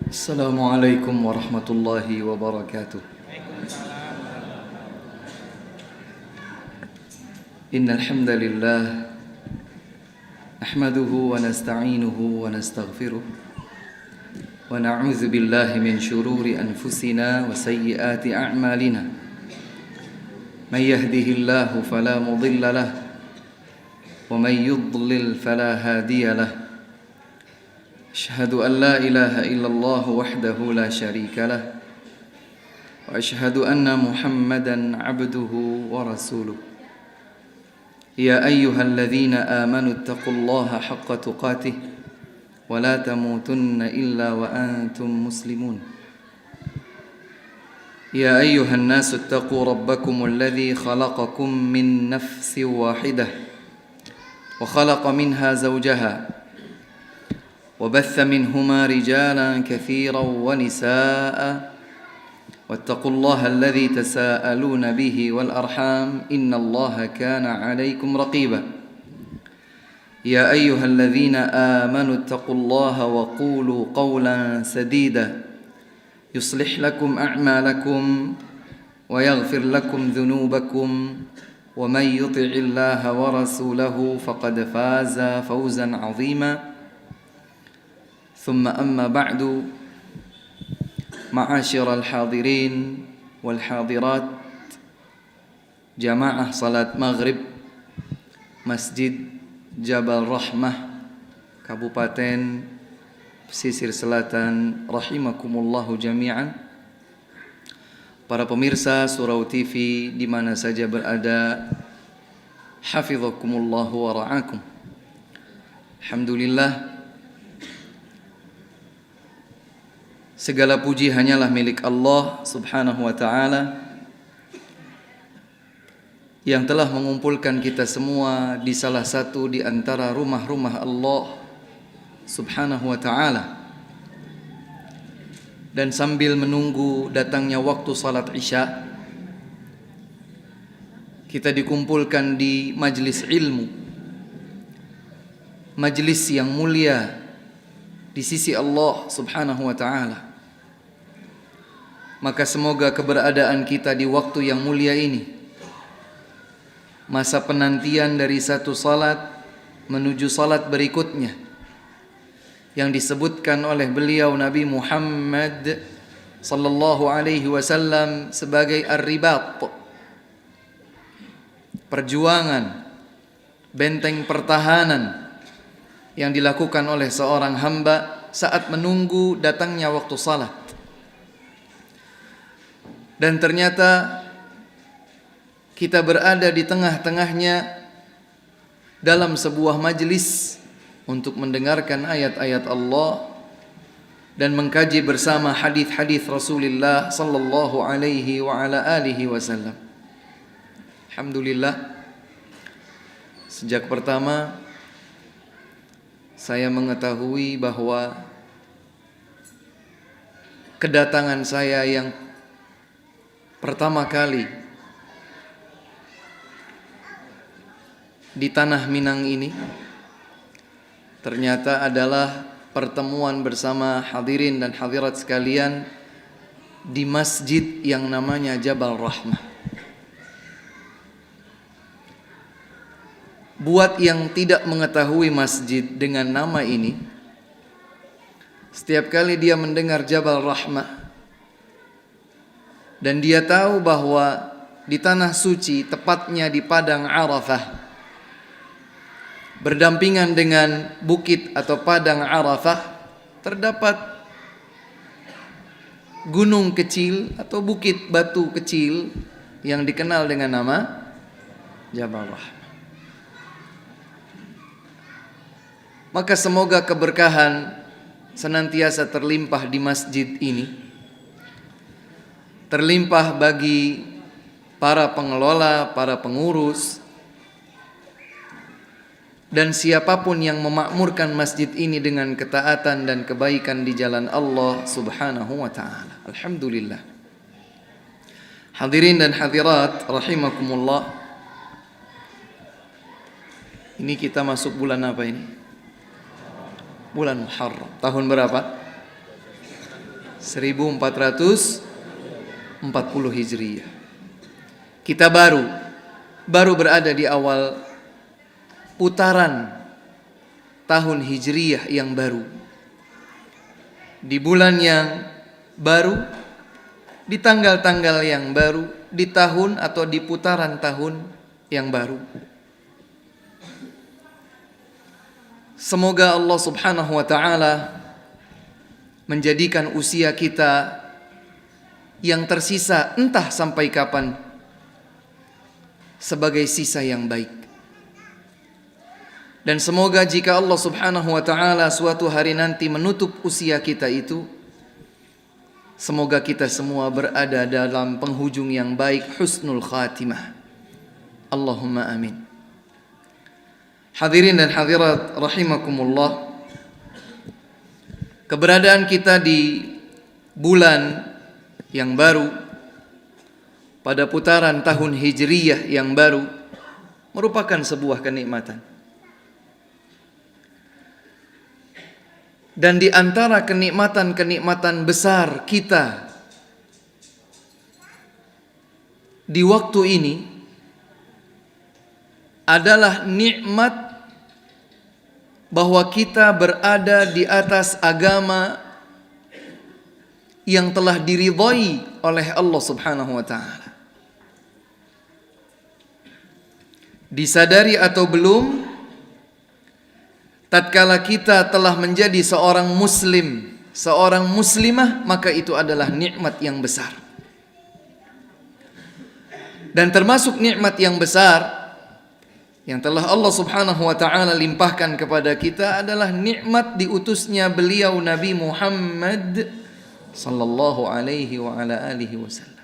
Assalamualaikum warahmatullahi wabarakatuh. Innal hamdalillah nahmaduhu wa nasta'inuhu wa nastaghfiruh wa na'udzu billahi min shururi anfusina wa sayyiati a'malina. May yahdihillahu fala mudilla lahu wa may yudlil fala hadiya lahu. Asyhadu an la ilaha illallah wahdahu la syarika lah wa asyhadu anna Muhammadan abduhu wa rasuluh. Ya ayyuhalladzina amanu taqullaha haqqa tuqatih wa la tamutunna illa wa antum muslimun. Ya ayyuhan nasu taqu rabbakumul ladzi khalaqakum min nafsin wahidah wa khalaqa minha zawjaha وبث منهما رجالا كثيرا ونساء واتقوا الله الذي تساءلون به والأرحام إن الله كان عليكم رقيبا يا أيها الذين آمنوا اتقوا الله وقولوا قولا سديدا يصلح لكم أعمالكم ويغفر لكم ذنوبكم ومن يطع الله ورسوله فقد فاز فوزا عظيما ثم أما بعد معاشر الحاضرين والحاضرات جماعة صلاة maghrib Masjid Jabal Rahmah Kabupaten Pesisir Selatan rahimakumullahu jami'an. Para pemirsa Surau TV di mana saja berada, hafizakumullahu wa ra'akum. Alhamdulillah, segala puji hanyalah milik Allah subhanahu wa ta'ala yang telah mengumpulkan kita semua di salah satu di antara rumah-rumah Allah subhanahu wa ta'ala. Dan sambil menunggu datangnya waktu salat isya, kita dikumpulkan di majlis ilmu, majlis yang mulia di sisi Allah subhanahu wa ta'ala. Maka semoga keberadaan kita di waktu yang mulia ini, masa penantian dari satu salat menuju salat berikutnya, yang disebutkan oleh beliau Nabi Muhammad sallallahu alaihi wasallam sebagai ar-ribat, perjuangan, benteng pertahanan yang dilakukan oleh seorang hamba saat menunggu datangnya waktu salat. Dan ternyata kita berada di tengah-tengahnya dalam sebuah majlis untuk mendengarkan ayat-ayat Allah dan mengkaji bersama hadis-hadis Rasulullah sallallahu alaihi wa ala alihi wasallam. Alhamdulillah, sejak pertama saya mengetahui bahwa kedatangan saya yang pertama kali di tanah Minang ini ternyata adalah pertemuan bersama hadirin dan hadirat sekalian di masjid yang namanya Jabal Rahmah. Buat yang tidak mengetahui masjid dengan nama ini, setiap kali dia mendengar Jabal Rahmah dan dia tahu bahwa di tanah suci, tepatnya di padang Arafah, berdampingan dengan bukit atau padang Arafah, terdapat gunung kecil atau bukit batu kecil yang dikenal dengan nama Jabal Rahmah. Maka semoga keberkahan senantiasa terlimpah di masjid ini, terlimpah bagi para pengelola, para pengurus, dan siapapun yang memakmurkan masjid ini dengan ketaatan dan kebaikan di jalan Allah subhanahu wa ta'ala. Alhamdulillah. Hadirin dan hadirat rahimakumullah, ini kita masuk bulan apa ini? Bulan Muharram. Tahun berapa? 1440 Hijriah. Kita baru berada di awal putaran tahun Hijriah yang baru. Di bulan yang baru, di tanggal-tanggal yang baru, di tahun atau di putaran tahun yang baru. Semoga Allah Subhanahu wa ta'ala menjadikan usia kita yang tersisa entah sampai kapan sebagai sisa yang baik. Dan semoga jika Allah Subhanahu wa ta'ala suatu hari nanti menutup usia kita itu, semoga kita semua berada dalam penghujung yang baik, husnul khatimah. Allahumma amin. Hadirin dan hadirat rahimakumullah, keberadaan kita di bulan yang baru pada putaran tahun Hijriyah yang baru merupakan sebuah kenikmatan. Dan di antara kenikmatan-kenikmatan besar kita di waktu ini adalah nikmat bahwa kita berada di atas agama yang telah diridhai oleh Allah Subhanahu wa ta'ala. Disadari atau belum, tatkala kita telah menjadi seorang muslim, seorang muslimah, maka itu adalah nikmat yang besar. Dan termasuk nikmat yang besar yang telah Allah Subhanahu wa ta'ala limpahkan kepada kita adalah nikmat diutusnya beliau Nabi Muhammad sallallahu alaihi wa ala alihi wasallam.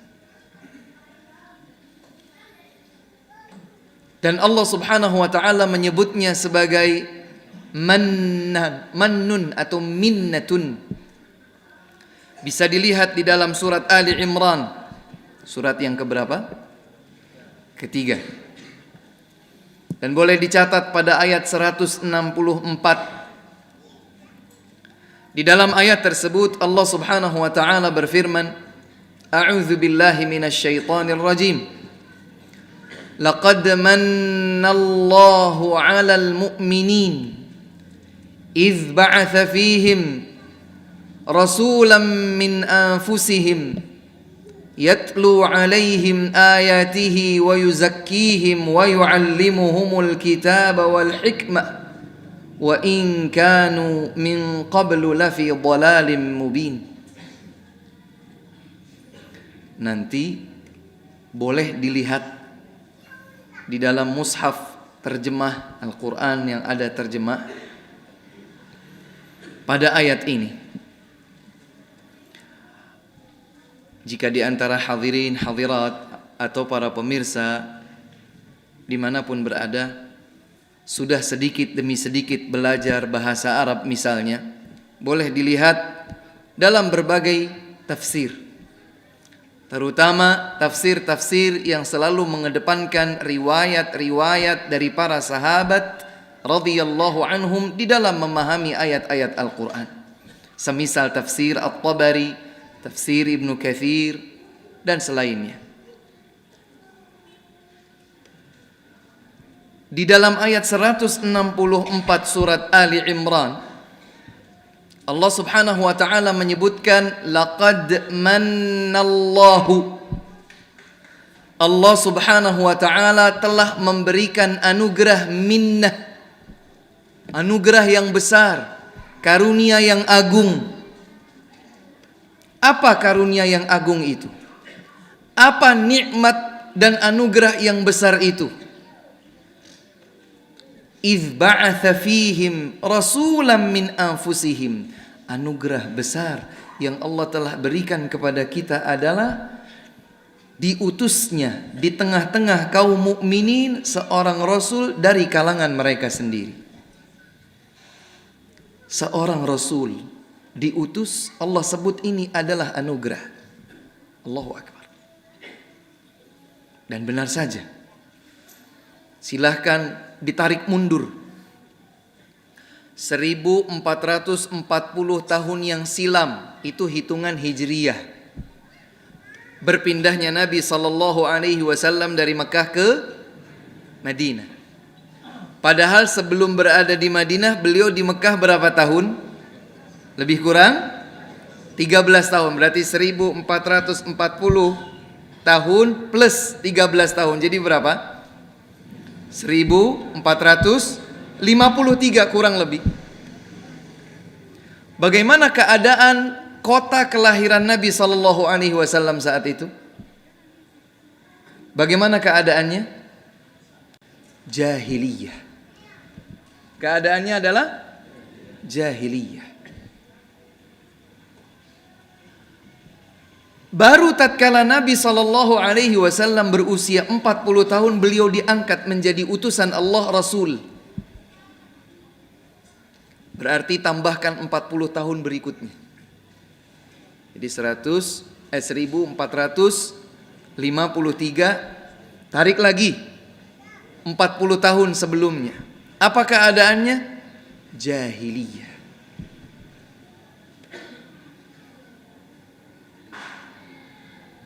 Dan Allah Subhanahu wa ta'ala menyebutnya sebagai mannun atau minnatun. Bisa dilihat di dalam surat Ali Imran, surat yang keberapa? Ketiga. Dan boleh dicatat pada ayat 164. Di dalam ayat tersebut Allah Subhanahu wa ta'ala berfirman, A'udzu billahi minasyaitonir rajim. Laqad mannallahu 'alal mu'minin idz ba'atsa fihim rasulan min anfusihim yatlu 'alaihim ayatihi wa yuzakkihim wa yu'allimuhumul kitaba wal hikmah wa in kanu min qablu lafi dhalalin mubin. Nanti boleh dilihat di dalam mushaf terjemah Al-Quran yang ada terjemah pada ayat ini. Jika di antara hadirin hadirat atau para pemirsa dimanapun berada sudah sedikit demi sedikit belajar bahasa Arab misalnya, boleh dilihat dalam berbagai tafsir, terutama tafsir-tafsir yang selalu mengedepankan riwayat-riwayat dari para sahabat radhiyallahu anhum di dalam memahami ayat-ayat Al-Quran. Semisal tafsir At-Tabari, tafsir Ibnu Katsir, dan selainnya. Di dalam ayat 164 surat Ali Imran, Allah Subhanahu wa ta'ala menyebutkan laqad mannallahu. Allah Subhanahu wa ta'ala telah memberikan anugerah minnah, anugerah yang besar, karunia yang agung. Apa karunia yang agung itu? Apa nikmat dan anugerah yang besar itu? Idz ba'atsa fihim rasulan min anfusihim. Anugerah besar yang Allah telah berikan kepada kita adalah diutusnya di tengah-tengah kaum mukminin seorang rasul dari kalangan mereka sendiri. Seorang rasul diutus, Allah sebut ini adalah anugerah. Allahu Akbar. Dan benar saja, silahkan ditarik mundur 1440 tahun yang silam, itu hitungan hijriyah. Berpindahnya Nabi SAW dari Mekah ke Madinah. Padahal sebelum berada di Madinah, beliau di Mekah berapa tahun? Lebih kurang 13 tahun. Berarti 1440 tahun plus 13 tahun. Jadi berapa? 1453 kurang lebih. Bagaimana keadaan kota kelahiran Nabi SAW saat itu? Bagaimana keadaannya? Jahiliyah. Keadaannya adalah jahiliyah. Baru tatkala Nabi SAW berusia 40 tahun, beliau diangkat menjadi utusan Allah, Rasul. Berarti tambahkan 40 tahun berikutnya. Jadi 1453, tarik lagi 40 tahun sebelumnya. Apa keadaannya? Jahiliyah.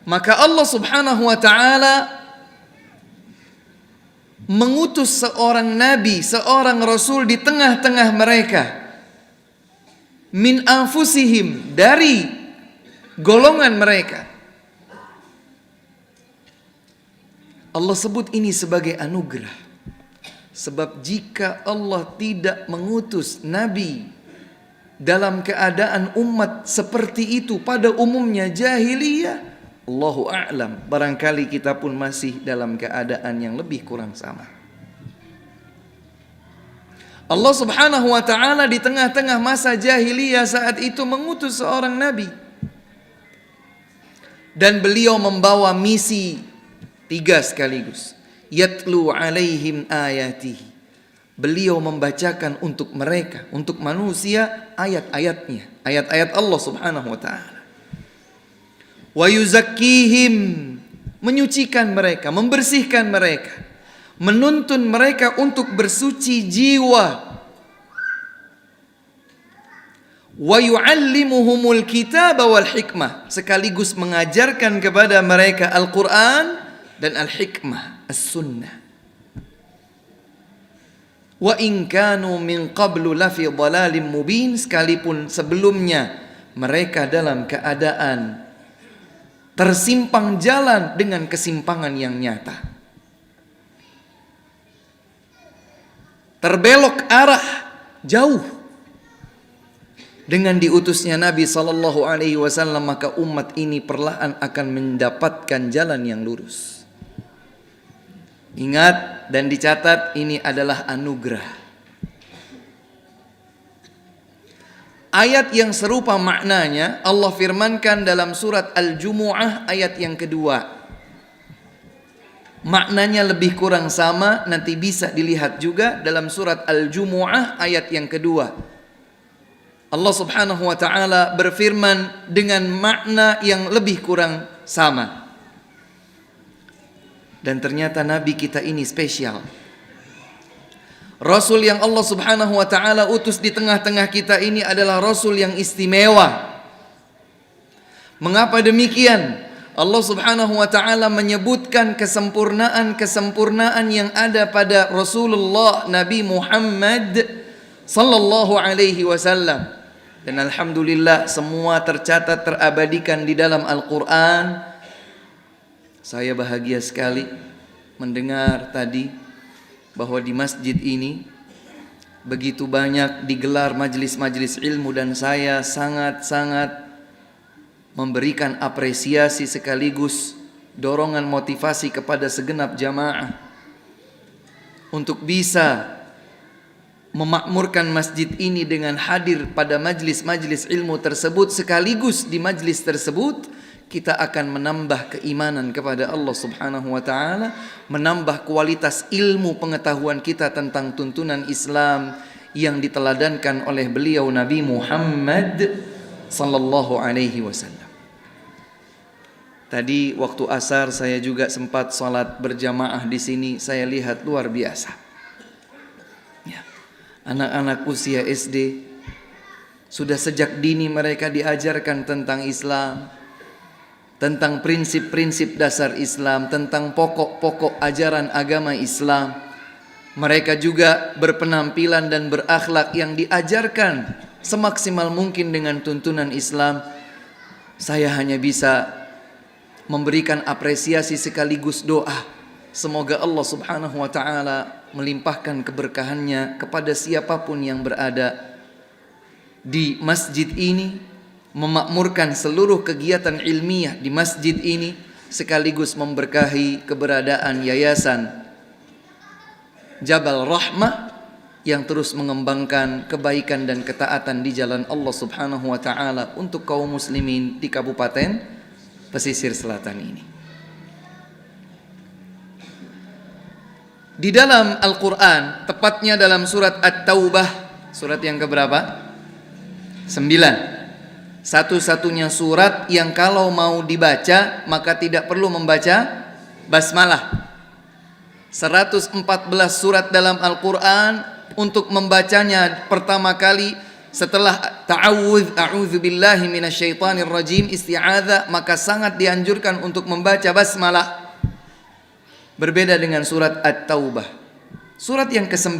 Maka Allah Subhanahu wa ta'ala mengutus seorang nabi, seorang rasul di tengah-tengah mereka. Min anfusihim, dari golongan mereka. Allah sebut ini sebagai anugerah. Sebab jika Allah tidak mengutus nabi dalam keadaan umat seperti itu pada umumnya jahiliyah, Allahu a'lam, barangkali kita pun masih dalam keadaan yang lebih kurang sama. Allah Subhanahu wa ta'ala di tengah-tengah masa jahiliyah saat itu mengutus seorang nabi. Dan beliau membawa misi 3 sekaligus. Yatlu alaihim ayatihi. Beliau membacakan untuk mereka, untuk manusia, ayat-ayatnya, ayat-ayat Allah Subhanahu wa ta'ala. Wa yuzakkihim, menyucikan mereka, membersihkan mereka, menuntun mereka untuk bersuci jiwa. Wa yu'allimuhumul kitaba wal hikmah, sekaligus mengajarkan kepada mereka Al-Quran dan Al-Hikmah, As-Sunnah. Wa in kanu min qablu lafi dhalalim mubin, sekalipun sebelumnya mereka dalam keadaan tersimpang jalan dengan kesimpangan yang nyata, terbelok arah jauh. Dengan diutusnya Nabi SAW, maka umat ini perlahan akan mendapatkan jalan yang lurus. Ingat dan dicatat, ini adalah anugerah. Ayat yang serupa maknanya Allah firmankan dalam surat Al-Jumu'ah ayat yang kedua. Maknanya lebih kurang sama, nanti bisa dilihat juga dalam surat Al-Jumu'ah ayat yang kedua. Allah Subhanahu wa ta'ala berfirman dengan makna yang lebih kurang sama. Dan ternyata Nabi kita ini spesial. Rasul yang Allah Subhanahu wa ta'ala utus di tengah-tengah kita ini adalah Rasul yang istimewa. Mengapa demikian? Allah Subhanahu wa ta'ala menyebutkan kesempurnaan yang ada pada Rasulullah Nabi Muhammad sallallahu alaihi wasallam. Dan alhamdulillah semua tercatat, terabadikan di dalam Al-Quran. Saya bahagia sekali mendengar tadi bahwa di masjid ini begitu banyak digelar majelis-majelis ilmu, dan saya sangat-sangat memberikan apresiasi sekaligus dorongan motivasi kepada segenap jamaah untuk bisa memakmurkan masjid ini dengan hadir pada majelis-majelis ilmu tersebut. Sekaligus di majelis tersebut kita akan menambah keimanan kepada Allah Subhanahu wa ta'ala, menambah kualitas ilmu pengetahuan kita tentang tuntunan Islam yang diteladankan oleh beliau Nabi Muhammad sallallahu alaihi wasallam. Tadi waktu asar saya juga sempat salat berjamaah di sini, saya lihat luar biasa. Ya. Anak-anak usia SD sudah sejak dini mereka diajarkan tentang Islam, tentang prinsip-prinsip dasar Islam, tentang pokok-pokok ajaran agama Islam. Mereka juga berpenampilan dan berakhlak yang diajarkan semaksimal mungkin dengan tuntunan Islam. Saya hanya bisa memberikan apresiasi sekaligus doa. Semoga Allah Subhanahu wa taala melimpahkan keberkahannya kepada siapapun yang berada di masjid ini, memakmurkan seluruh kegiatan ilmiah di masjid ini, sekaligus memberkahi keberadaan yayasan Jabal Rahmah yang terus mengembangkan kebaikan dan ketaatan di jalan Allah Subhanahu wa taala untuk kaum muslimin di Kabupaten Pesisir Selatan ini. Di dalam Al-Quran, tepatnya dalam surat At-Taubah, surat yang keberapa? 9. Satu-satunya surat yang kalau mau dibaca maka tidak perlu membaca basmalah. 114 surat dalam Al-Quran, untuk membacanya pertama kali setelah ta'awudz, a'udzu billahi minasyaitonir rajim, isti'adzah, maka sangat dianjurkan untuk membaca basmalah. Berbeda dengan surat At-Taubah, surat yang ke-9,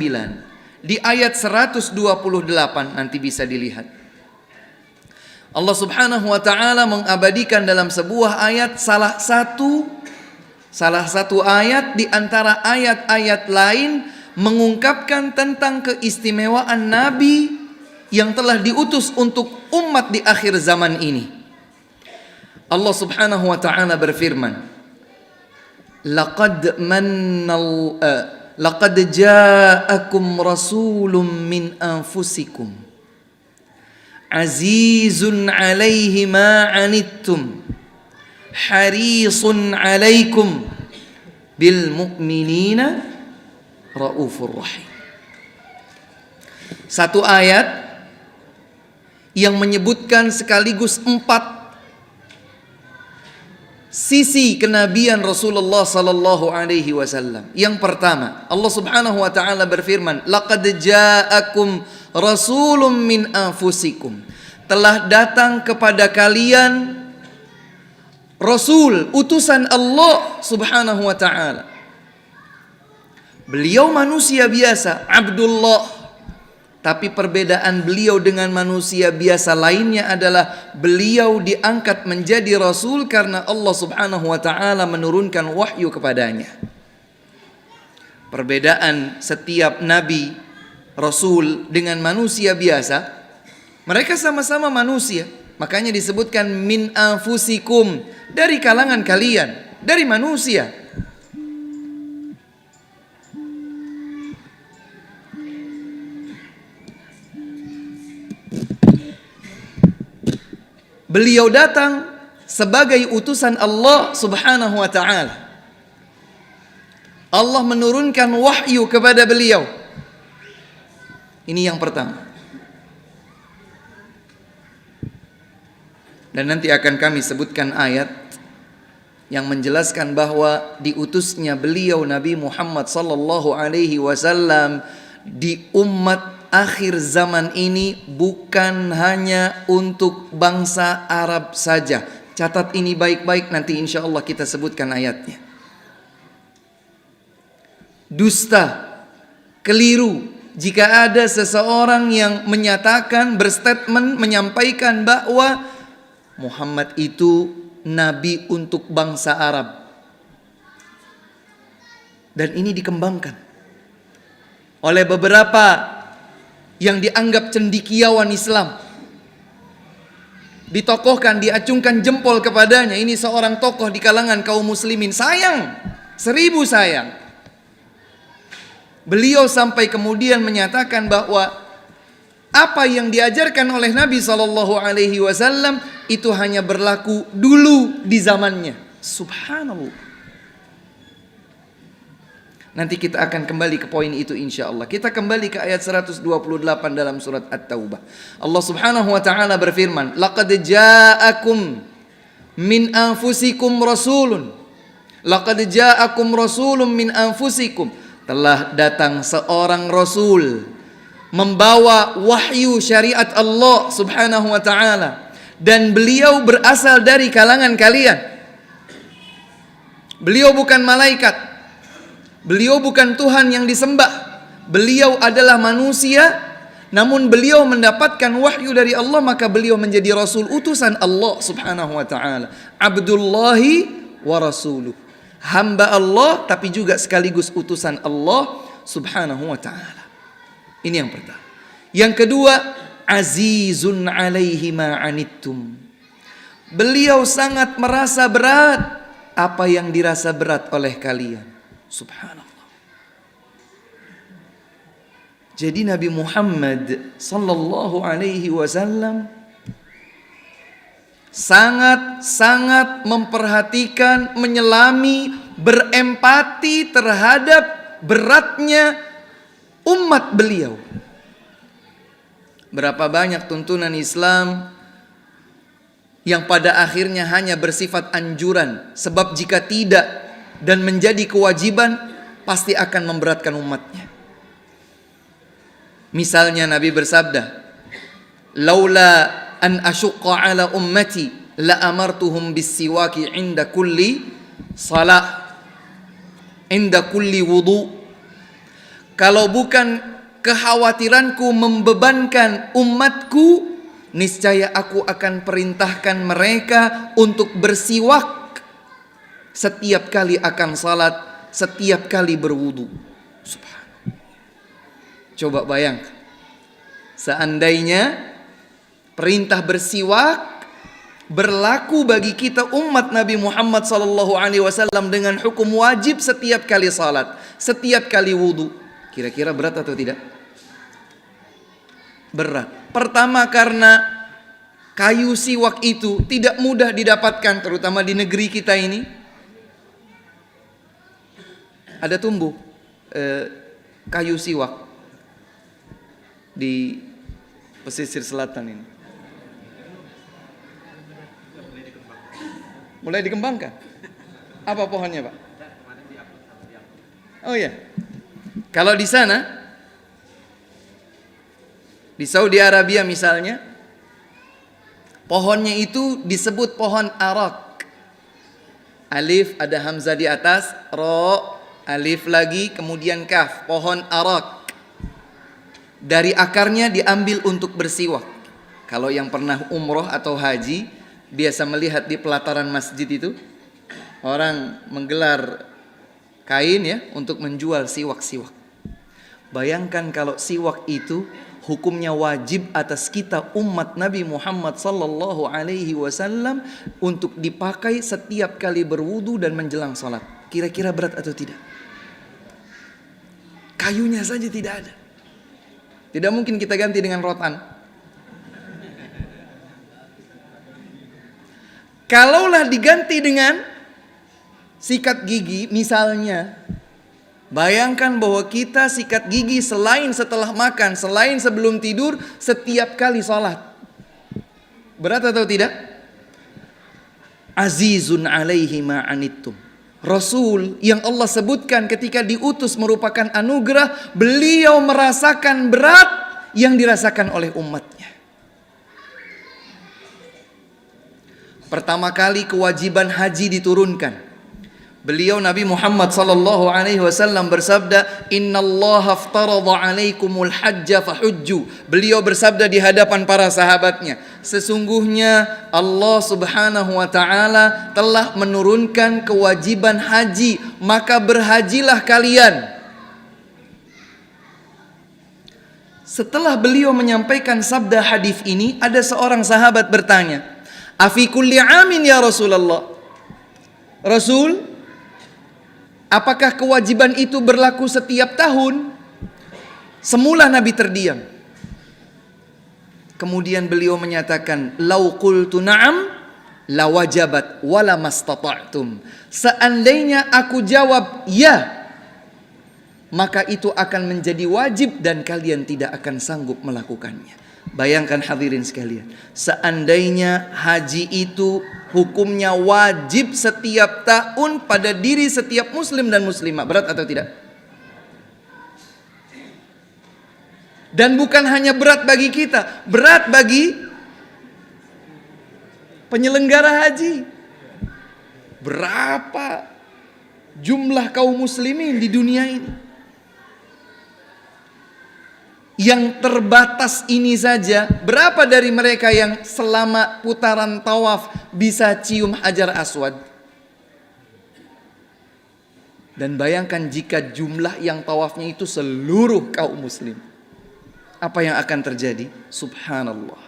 di ayat 128 nanti bisa dilihat. Allah Subhanahu wa taala mengabadikan dalam sebuah ayat salah satu ayat di antara ayat-ayat lain mengungkapkan tentang keistimewaan Nabi yang telah diutus untuk umat di akhir zaman ini. Allah Subhanahu wa taala berfirman, Laqad ja'akum rasulun min anfusikum azizun 'alaihi ma 'anittum harisun 'alaikum bil mu'minina raufur rahim. Satu ayat yang menyebutkan sekaligus 4 sisi kenabian Rasulullah sallallahu alaihi wasallam. Yang pertama, Allah Subhanahu wa taala berfirman, laqad ja'akum rasulun min anfusikum. Telah datang kepada kalian rasul, utusan Allah Subhanahu wa taala. Beliau manusia biasa, Abdullah. Tapi perbedaan beliau dengan manusia biasa lainnya adalah beliau diangkat menjadi rasul karena Allah Subhanahu wa taala menurunkan wahyu kepadanya. Perbedaan setiap nabi, rasul dengan manusia biasa, mereka sama-sama manusia. Makanya disebutkan min anfusikum, dari kalangan kalian, dari manusia. Beliau datang sebagai utusan Allah Subhanahu wa taala. Allah menurunkan wahyu kepada beliau. Ini yang pertama. Dan nanti akan kami sebutkan ayat yang menjelaskan bahwa diutusnya beliau Nabi Muhammad sallallahu alaihi wasallam di umat akhir zaman ini bukan hanya untuk bangsa Arab saja. Catat ini baik-baik, nanti insya Allah kita sebutkan ayatnya. Dusta, keliru jika ada seseorang yang menyatakan, berstatement, menyampaikan bahwa Muhammad itu nabi untuk bangsa Arab. Dan ini dikembangkan oleh beberapa yang dianggap cendekiawan Islam. Ditokohkan, diacungkan jempol kepadanya. Ini seorang tokoh di kalangan kaum muslimin. Sayang, 1000 sayang. Beliau sampai kemudian menyatakan bahwa apa yang diajarkan oleh Nabi SAW itu hanya berlaku dulu di zamannya. Subhanallah. Nanti kita akan kembali ke poin itu insya Allah. Kita kembali ke ayat 128 dalam surat At-Taubah. Allah Subhanahu wa taala berfirman, laqad ja'akum min anfusikum rasulun. Laqad ja'akum rasulun min anfusikum. Telah datang seorang rasul membawa wahyu syariat Allah subhanahu wa ta'ala. Dan beliau berasal dari kalangan kalian. Beliau bukan malaikat. Beliau bukan Tuhan yang disembah. Beliau adalah manusia. Namun beliau mendapatkan wahyu dari Allah, maka beliau menjadi rasul utusan Allah subhanahu wa ta'ala. Abdullahi wa rasuluh. Hamba Allah tapi juga sekaligus utusan Allah subhanahu wa ta'ala. Ini yang pertama. Yang kedua, azizun alaihi ma'anittum. Beliau sangat merasa berat apa yang dirasa berat oleh kalian. Subhanallah. Jadi Nabi Muhammad sallallahu alaihi wasallam sangat memperhatikan, menyelami, berempati terhadap beratnya umat beliau. Berapa banyak tuntunan Islam yang pada akhirnya hanya bersifat anjuran, sebab jika tidak dan menjadi kewajiban pasti akan memberatkan umatnya. Misalnya Nabi bersabda, "Laula an asyqa ala ummati la amartuhum bis-siwaki 'inda kulli salah, 'inda kulli wudu." Kalau bukan kekhawatiranku membebankan umatku, niscaya aku akan perintahkan mereka untuk bersiwak setiap kali akan salat, setiap kali berwudu. Subhanallah. Coba bayangkan, seandainya perintah bersiwak berlaku bagi kita umat Nabi Muhammad SAW dengan hukum wajib setiap kali salat, setiap kali wudu, kira-kira berat atau tidak? Berat. Pertama karena kayu siwak itu tidak mudah didapatkan, terutama di negeri kita ini. Ada tumbuh kayu siwak di pesisir selatan ini. Mulai dikembangkan. Apa pohonnya, Pak? Oh ya. Kalau di sana, di Saudi Arabia misalnya, pohonnya itu disebut pohon arak. Alif ada hamzah di atas, ro, alif lagi, kemudian kaf. Pohon arak. Dari akarnya diambil untuk bersiwak. Kalau yang pernah umroh atau haji, biasa melihat di pelataran masjid itu, orang menggelar kain ya untuk menjual siwak-siwak. Bayangkan kalau siwak itu hukumnya wajib atas kita umat Nabi Muhammad sallallahu alaihi wasallam untuk dipakai setiap kali berwudu dan menjelang salat. Kira-kira berat atau tidak? Kayunya saja tidak ada. Tidak mungkin kita ganti dengan rotan. Kalaulah diganti dengan sikat gigi misalnya, bayangkan bahwa kita sikat gigi selain setelah makan, selain sebelum tidur, setiap kali sholat. Berat atau tidak? Azizun alaihi ma'anittum. Rasul yang Allah sebutkan ketika diutus merupakan anugerah. Beliau merasakan berat yang dirasakan oleh umatnya. Pertama kali kewajiban haji diturunkan, beliau Nabi Muhammad sallallahu alaihi wasallam bersabda, "Innallaha aftaradha 'alaikumul hajja fahujju." Beliau bersabda di hadapan para sahabatnya, sesungguhnya Allah Subhanahu wa taala telah menurunkan kewajiban haji, maka berhajilah kalian. Setelah beliau menyampaikan sabda hadis ini, ada seorang sahabat bertanya, "Afi kulli amin ya Rasulullah?" Rasul, apakah kewajiban itu berlaku setiap tahun? Semula Nabi terdiam. Kemudian beliau menyatakan, "Lau qultu na'am la wajabat wala mastata'tum." Seandainya aku jawab ya, maka itu akan menjadi wajib dan kalian tidak akan sanggup melakukannya. Bayangkan hadirin sekalian, seandainya haji itu hukumnya wajib setiap tahun pada diri setiap muslim dan muslimah, berat atau tidak? Dan bukan hanya berat bagi kita, berat bagi penyelenggara haji. Berapa jumlah kaum muslimin di dunia ini? Yang terbatas ini saja, berapa dari mereka yang selama putaran tawaf bisa cium Hajar Aswad? Dan bayangkan jika jumlah yang tawafnya itu seluruh kaum muslim. Apa yang akan terjadi? Subhanallah.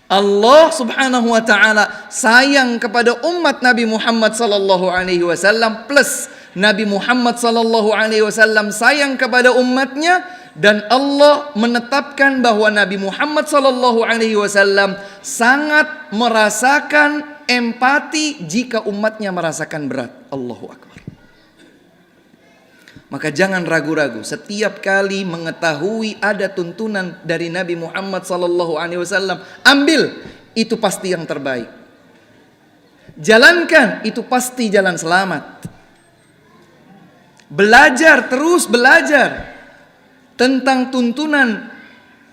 Allah subhanahu wa ta'ala sayang kepada umat Nabi Muhammad sallallahu alaihi wasallam, plus Nabi Muhammad sallallahu alaihi wasallam sayang kepada umatnya, dan Allah menetapkan bahwa Nabi Muhammad sallallahu alaihi wasallam sangat merasakan empati jika umatnya merasakan berat. Allahu akbar. Maka jangan ragu-ragu, setiap kali mengetahui ada tuntunan dari Nabi Muhammad sallallahu alaihi wasallam, ambil, itu pasti yang terbaik. Jalankan, itu pasti jalan selamat. Belajar, terus belajar tentang tuntunan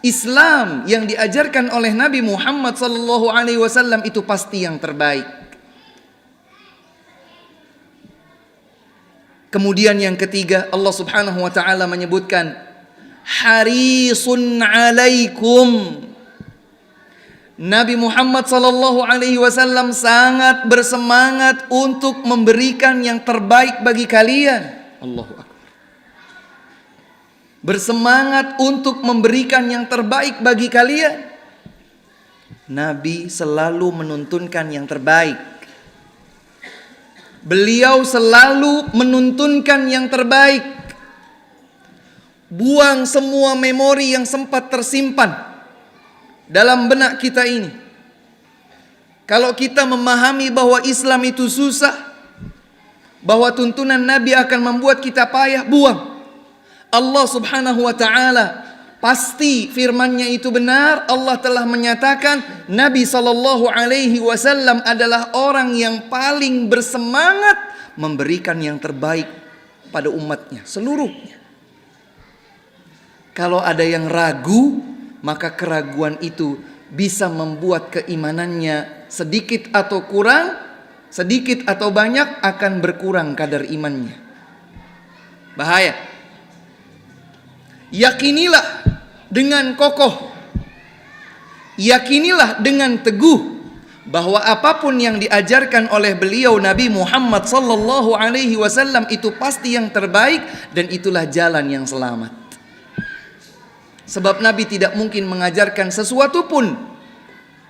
Islam yang diajarkan oleh Nabi Muhammad sallallahu alaihi wasallam, itu pasti yang terbaik. Kemudian yang ketiga, Allah subhanahu wa ta'ala menyebutkan harisun alaikum. Nabi Muhammad sallallahu alaihi wasallam sangat bersemangat untuk memberikan yang terbaik bagi kalian. Allahu akbar. Bersemangat untuk memberikan yang terbaik bagi kalian. Nabi selalu menuntunkan yang terbaik. Beliau selalu menuntunkan yang terbaik. Buang semua memori yang sempat tersimpan dalam benak kita ini. Kalau kita memahami bahwa Islam itu susah, bahwa tuntunan Nabi akan membuat kita payah, buang. Allah subhanahu wa ta'ala pasti firman-Nya itu benar. Allah telah menyatakan Nabi sallallahu alaihi wasallam adalah orang yang paling bersemangat memberikan yang terbaik pada umatnya seluruhnya. Kalau ada yang ragu, maka keraguan itu bisa membuat keimanannya sedikit atau kurang, sedikit atau banyak akan berkurang kadar imannya. Bahaya. Yakinilah dengan kokoh, yakinilah dengan teguh bahwa apapun yang diajarkan oleh beliau Nabi Muhammad sallallahu alaihi wasallam itu pasti yang terbaik, dan itulah jalan yang selamat. Sebab Nabi tidak mungkin mengajarkan sesuatu pun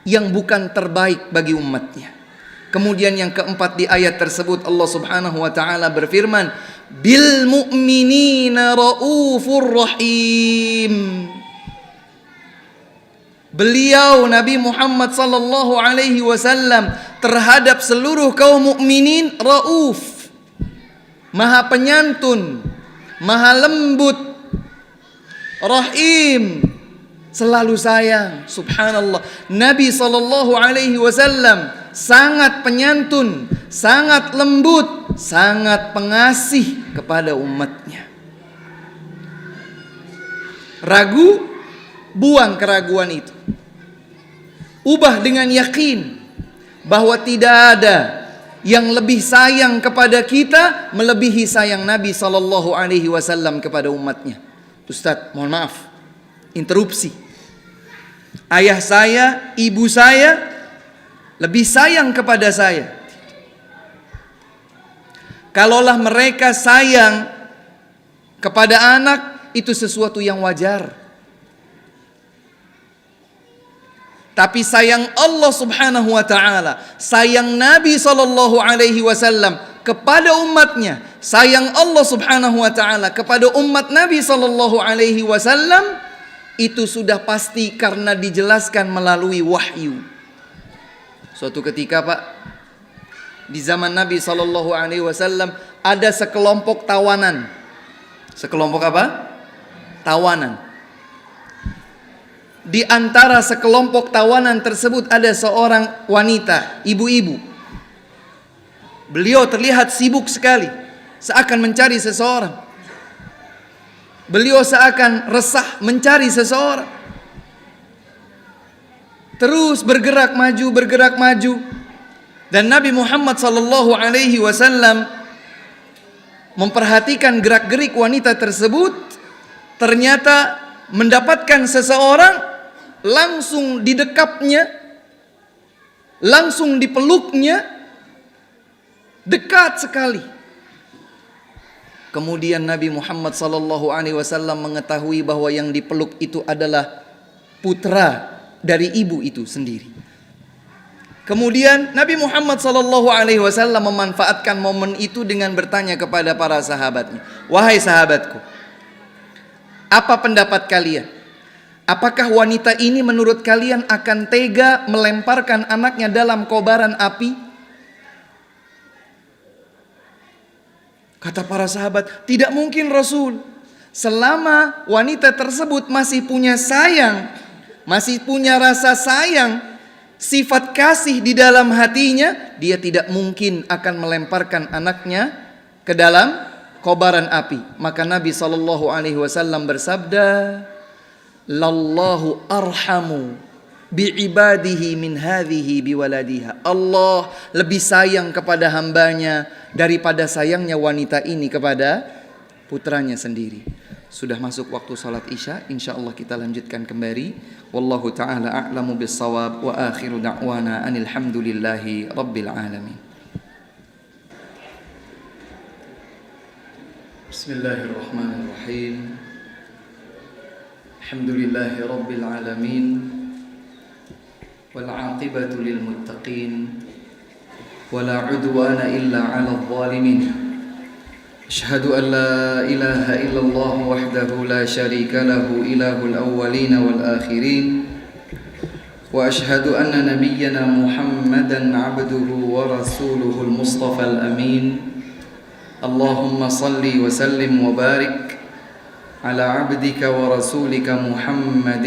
yang bukan terbaik bagi umatnya. Kemudian yang keempat, di ayat tersebut Allah subhanahu wa ta'ala berfirman, bil mu'minina raufur rahim. Beliau Nabi Muhammad sallallahu alaihi wasallam terhadap seluruh kaum mukminin rauf, maha penyantun, maha lembut, rahim, selalu sayang. Subhanallah, Nabi sallallahu alaihi wasallam sangat penyantun, sangat lembut, sangat pengasih kepada umatnya. Ragu, buang keraguan itu. Ubah dengan yakin bahwa tidak ada yang lebih sayang kepada kita melebihi sayang Nabi sallallahu alaihi wasallam kepada umatnya. Ustaz, mohon maaf, interupsi. Ayah saya, ibu saya lebih sayang kepada saya. Kalaulah mereka sayang kepada anak, itu sesuatu yang wajar. Tapi sayang Allah subhanahu wa ta'ala, sayang Nabi sallallahu alaihi wasallam kepada umatnya, sayang Allah subhanahu wa ta'ala kepada umat Nabi sallallahu alaihi wasallam, itu sudah pasti karena dijelaskan melalui wahyu. Suatu ketika, Pak, di zaman Nabi sallallahu alaihi wasallam ada sekelompok tawanan. Sekelompok apa? Tawanan. Di antara sekelompok tawanan tersebut ada seorang wanita, ibu-ibu. Beliau terlihat sibuk sekali, seakan mencari seseorang. Beliau seakan resah mencari seseorang. Terus bergerak maju. Dan Nabi Muhammad sallallahu alaihi wasallam memperhatikan gerak-gerik wanita tersebut, ternyata mendapatkan seseorang, langsung didekapnya, langsung dipeluknya, dekat sekali. Kemudian Nabi Muhammad sallallahu alaihi wasallam mengetahui bahwa yang dipeluk itu adalah putra dari ibu itu sendiri. Kemudian Nabi Muhammad sallallahu alaihi wasallam memanfaatkan momen itu dengan bertanya kepada para sahabatnya, "Wahai sahabatku, apa pendapat kalian? Apakah wanita ini menurut kalian akan tega melemparkan anaknya dalam kobaran api?" Kata para sahabat, "Tidak mungkin Rasul. Selama wanita tersebut masih punya sayang, masih punya rasa sayang, sifat kasih di dalam hatinya, dia tidak mungkin akan melemparkan anaknya ke dalam kobaran api." Maka Nabi SAW bersabda, "Lallahu arhamu bi'ibadihi min hadhihi biwaladiha." Allah lebih sayang kepada hambanya daripada sayangnya wanita ini kepada putranya sendiri. Sudah masuk waktu salat Isya, insyaallah kita lanjutkan kembali. Wallahu taala a'lamu bis-shawab wa akhiru da'wana anil hamdulillahi rabbil alamin. Bismillahirrahmanirrahim. Alhamdulillahi rabbil alamin. Wal 'aqibatu lil muttaqin. ولا عدوان إلا على الظالمين أشهد أن لا إله إلا الله وحده لا شريك له إله الأولين والآخرين وأشهد أن نبينا محمدا عبده ورسوله المصطفى الأمين اللهم صل وسلم وبارك على عبدك ورسولك محمد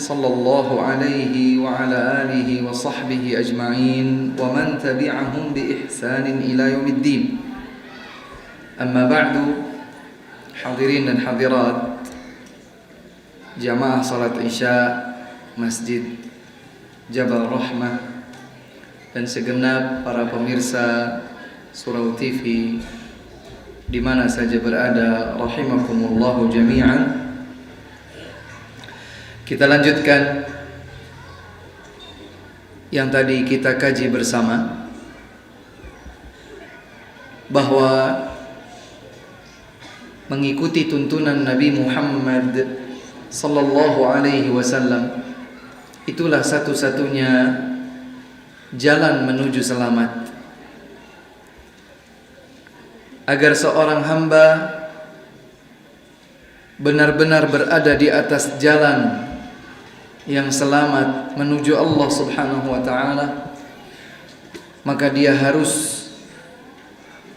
صلى الله عليه وعلى آله وصحبه أجمعين ومن تبعهم بإحسان إلى يوم الدين. أما بعد, hadirin dan hadirat jamaah salat Isya Masjid Jabal Rahmah dan segenap para pemirsa Surau TV di mana saja berada, rahimakumullahu jami'an. Kita lanjutkan yang tadi kita kaji bersama, bahwa mengikuti tuntunan Nabi Muhammad sallallahu alaihi wasallam itulah satu-satunya jalan menuju selamat. Agar seorang hamba benar-benar berada di atas jalan yang selamat menuju Allah Subhanahu wa ta'ala, maka dia harus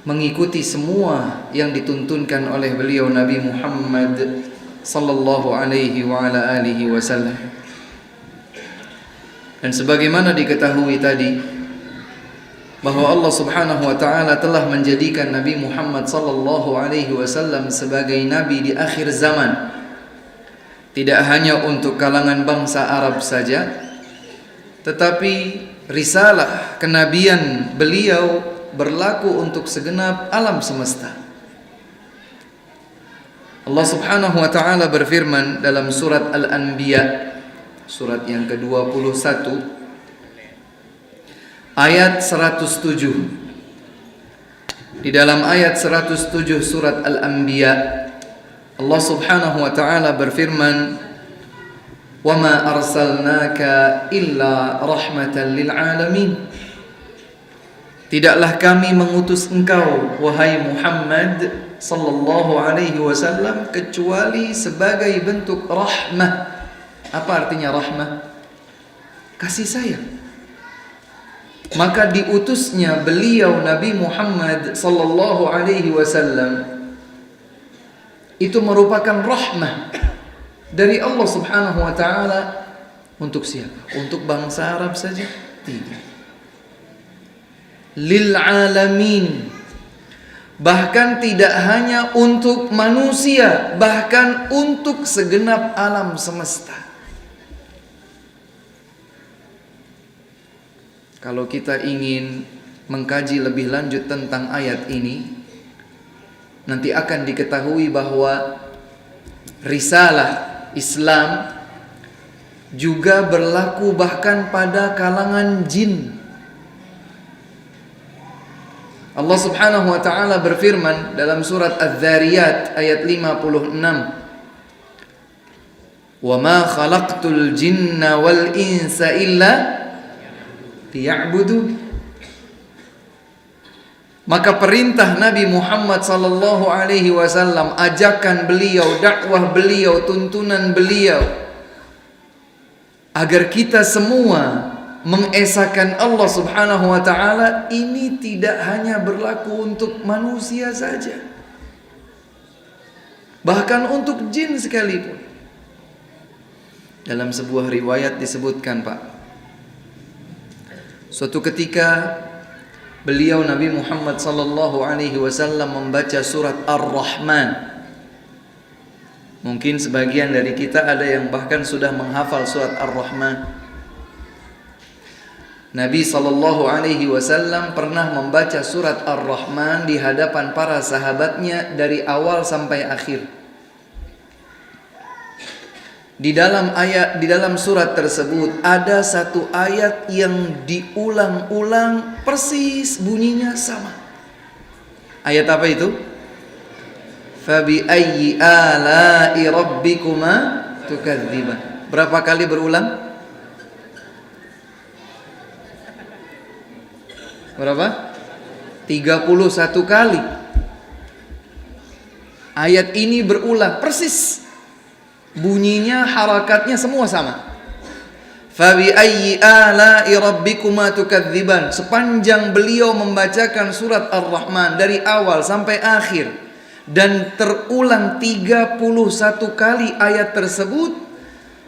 mengikuti semua yang dituntunkan oleh beliau Nabi Muhammad sallallahu alaihi wa ala alihi wasallam. Dan sebagaimana diketahui tadi, bahwa Allah Subhanahu wa ta'ala telah menjadikan Nabi Muhammad sallallahu alaihi wasallam sebagai nabi di akhir zaman, tidak hanya untuk kalangan bangsa Arab saja, tetapi risalah kenabian beliau berlaku untuk segenap alam semesta. Allah Subhanahu wa ta'ala berfirman dalam surat Al-Anbiya, surat yang ke-21, ayat 107. Di dalam ayat 107 surat Al-Anbiya, Allah Subhanahu wa ta'ala berfirman, "Wa ma arsalnaka illa rahmatan lil alamin." Tidaklah kami mengutus engkau wahai Muhammad sallallahu alaihi wasallam kecuali sebagai bentuk rahmah. Apa artinya rahmah? Kasih sayang. Maka diutusnya beliau Nabi Muhammad sallallahu alaihi wasallam itu merupakan rahmah dari Allah Subhanahu wa taala. Untuk siapa? Untuk bangsa Arab saja? Tidak. Lil alamin, Bahkan tidak hanya untuk manusia, bahkan untuk segenap alam semesta. Kalau kita ingin mengkaji lebih lanjut tentang ayat ini, nanti akan diketahui bahwa risalah Islam juga berlaku bahkan pada kalangan jin. Allah Subhanahu wa taala berfirman dalam surat Az-Zariyat ayat 56, "Wa ma khalaqtul jinna wal insa illa liya'budun." Maka perintah Nabi Muhammad sallallahu alaihi wasallam, ajakan beliau, dakwah beliau, tuntunan beliau, agar kita semua mengesahkan Allah Subhanahu wa taala, ini tidak hanya berlaku untuk manusia saja, bahkan untuk jin sekalipun. Dalam sebuah riwayat disebutkan, Pak, suatu ketika beliau Nabi Muhammad sallallahu alaihi wasallam membaca surat Ar-Rahman. Mungkin sebagian dari kita ada yang bahkan sudah menghafal surat Ar-Rahman. Nabi sallallahu alaihi wasallam pernah membaca surat Ar-Rahman di hadapan para sahabatnya dari awal sampai akhir. Di dalam surat tersebut ada satu ayat yang diulang-ulang, persis bunyinya sama. Ayat apa itu? Fabi ayyi ala'i rabbikuma tukadziban. Berapa kali berulang? Berapa? 31 kali. Ayat ini berulang persis. Bunyinya, harakatnya semua sama. Fabi ayyi ala'i rabbikuma tukadziban. Sepanjang beliau membacakan surat Ar-Rahman dari awal sampai akhir dan terulang 31 kali ayat tersebut,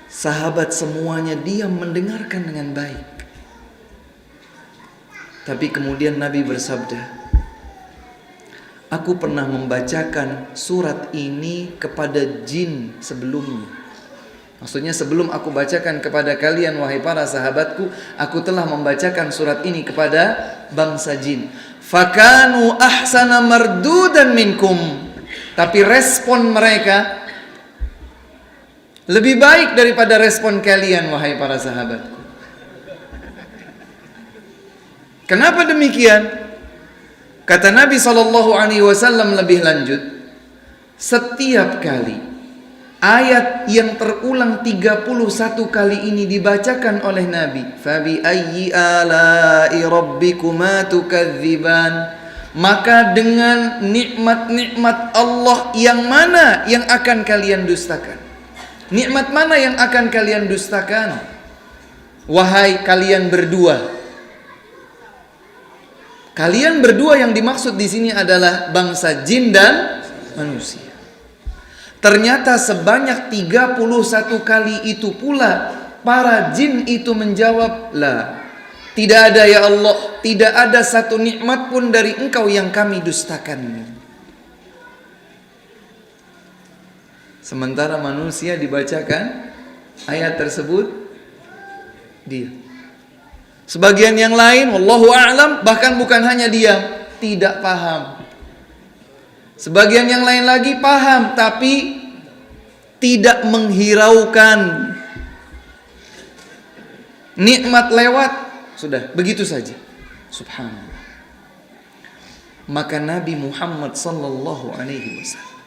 sahabat semuanya diam mendengarkan dengan baik. Tapi kemudian Nabi bersabda, "Aku pernah membacakan surat ini kepada jin sebelumnya." Maksudnya sebelum aku bacakan kepada kalian wahai para sahabatku, aku telah membacakan surat ini kepada bangsa jin. Fakanu ahsana mardudan minkum. Tapi respon mereka lebih baik daripada respon kalian wahai para sahabatku. Kenapa demikian? Kata Nabi SAW lebih lanjut, setiap kali ayat yang terulang 31 kali ini dibacakan oleh Nabi, fabi ayyi ala'i rabbikuma tukadziban, maka dengan nikmat-nikmat Allah yang mana yang akan kalian dustakan? Nikmat mana yang akan kalian dustakan? Wahai kalian berdua. Kalian berdua yang dimaksud di sini adalah bangsa jin dan manusia. Ternyata sebanyak 31 kali itu pula para jin itu menjawab, "La, tidak ada ya Allah, tidak ada satu nikmat pun dari Engkau yang kami dustakan." Sementara manusia dibacakan ayat tersebut, dia. Sebagian yang lain, wallahu a'lam, bahkan bukan hanya diam, tidak paham. Sebagian yang lain lagi paham, tapi tidak menghiraukan. Nikmat lewat, sudah, begitu saja. Subhanallah. Maka Nabi Muhammad sallallahu alaihi wasallam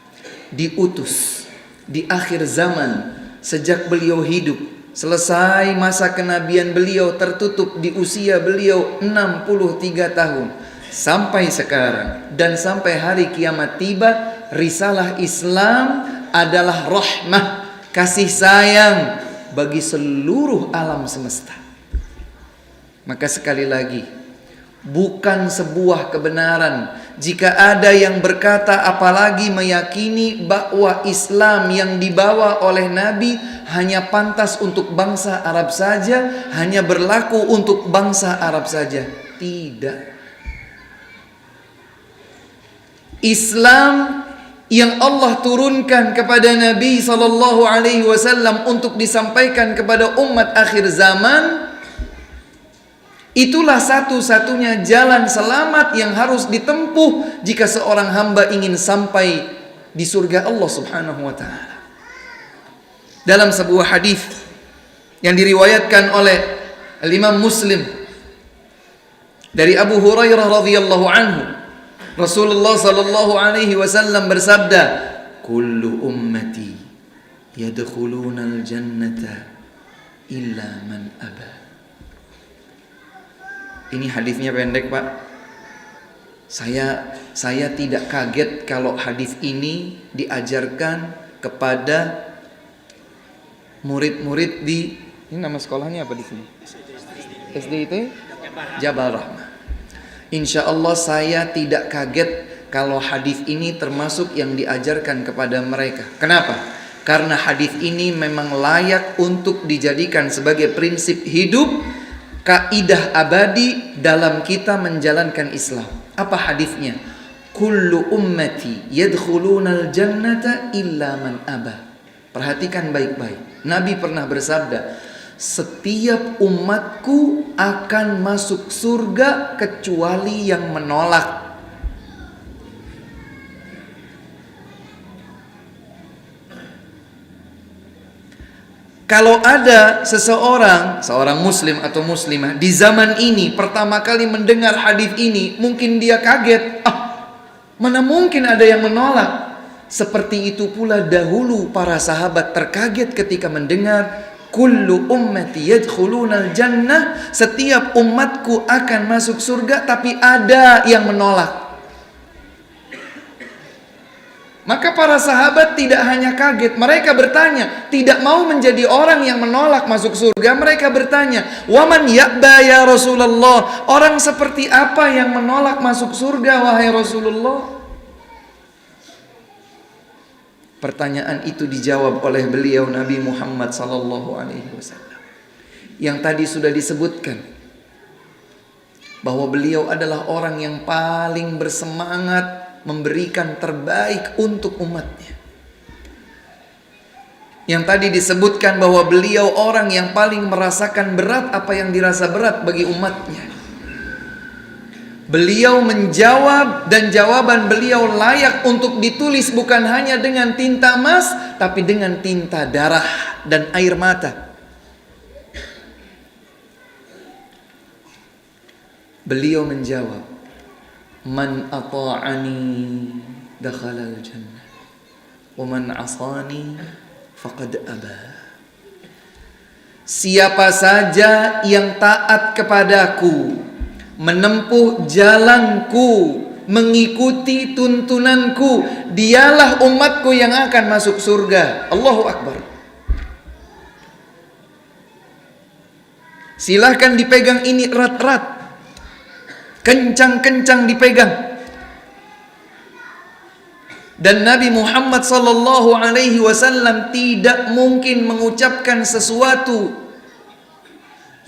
diutus di akhir zaman, sejak beliau hidup, selesai masa kenabian beliau tertutup di usia beliau 63 tahun sampai sekarang dan sampai hari kiamat tiba, risalah Islam adalah rahmah, kasih sayang bagi seluruh alam semesta. Maka sekali lagi, bukan sebuah kebenaran jika ada yang berkata, apalagi meyakini bahwa Islam yang dibawa oleh Nabi hanya pantas untuk bangsa Arab saja, hanya berlaku untuk bangsa Arab saja. Tidak. Islam yang Allah turunkan kepada Nabi sallallahu alaihi wasallam untuk disampaikan kepada umat akhir zaman, itulah satu-satunya jalan selamat yang harus ditempuh jika seorang hamba ingin sampai di surga Allah Subhanahu wa taala. Dalam sebuah hadis yang diriwayatkan oleh Imam Muslim dari Abu Hurairah radhiyallahu anhu, Rasulullah sallallahu alaihi wasallam bersabda, "Kullu ummati yadkhuluna al-jannata illa man aba." Ini hadisnya pendek, Pak. Saya tidak kaget kalau hadis ini diajarkan kepada murid-murid di, ini nama sekolahnya apa di sini? SDIT Jabal Rahmah. Insya Allah saya tidak kaget kalau hadis ini termasuk yang diajarkan kepada mereka. Kenapa? Karena hadis ini memang layak untuk dijadikan sebagai prinsip hidup, kaidah abadi dalam kita menjalankan Islam. Apa hadisnya? Kullu ummati yadkhulunal jannata illa man aba. Perhatikan baik-baik. Nabi pernah bersabda, setiap umatku akan masuk surga kecuali yang menolak. Kalau ada seorang muslim atau muslimah di zaman ini pertama kali mendengar hadis ini, mungkin dia kaget. Mana mungkin ada yang menolak? Seperti itu pula dahulu para sahabat terkaget ketika mendengar kullu ummati yadkhulunal jannah, setiap umatku akan masuk surga, tapi ada yang menolak. Maka para sahabat tidak hanya kaget, mereka bertanya, tidak mau menjadi orang yang menolak masuk surga. Mereka bertanya, "Waman ya'ba ya Rasulullah?" Orang seperti apa yang menolak masuk surga wahai Rasulullah? Pertanyaan itu dijawab oleh beliau Nabi Muhammad sallallahu alaihi wasallam. Yang tadi sudah disebutkan bahwa beliau adalah orang yang paling bersemangat memberikan terbaik untuk umatnya. Yang tadi disebutkan bahwa beliau orang yang paling merasakan berat apa yang dirasa berat bagi umatnya. Beliau menjawab dan jawaban beliau layak untuk ditulis bukan hanya dengan tinta emas, tapi dengan tinta darah dan air mata. Beliau menjawab, "Man ata'ani dakhala al-jannah, wa man 'asani faqad aba." Siapa saja yang taat kepadaku, menempuh jalanku, mengikuti tuntunanku, dialah umatku yang akan masuk surga. Allahu Akbar. Silahkan dipegang ini erat-erat, kencang-kencang dipegang. Dan Nabi Muhammad sallallahu alaihi wasallam tidak mungkin mengucapkan sesuatu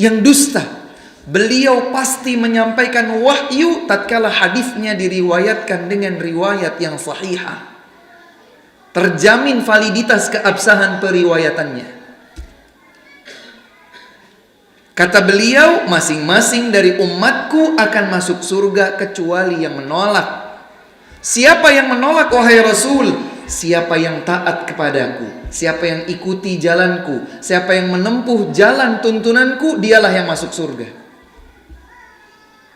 yang dusta. Beliau pasti menyampaikan wahyu tatkala hadisnya diriwayatkan dengan riwayat yang sahihah. Terjamin validitas keabsahan periwayatannya. Kata beliau, masing-masing dari umatku akan masuk surga kecuali yang menolak. Siapa yang menolak wahai Rasul? Siapa yang taat kepadaku, siapa yang ikuti jalanku, siapa yang menempuh jalan tuntunanku, dialah yang masuk surga.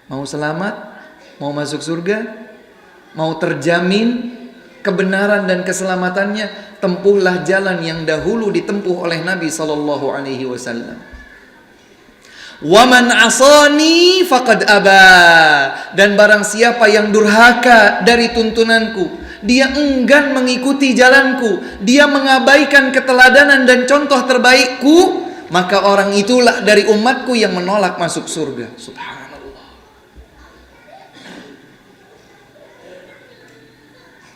Mau selamat? Mau masuk surga? Mau terjamin kebenaran dan keselamatannya? Tempuhlah jalan yang dahulu ditempuh oleh Nabi sallallahu alaihi wasallam. Wa man 'asani faqad aba. Dan barang siapa yang durhaka dari tuntunanku, dia enggan mengikuti jalanku, dia mengabaikan keteladanan dan contoh terbaikku, maka orang itulah dari umatku yang menolak masuk surga. Subhanallah.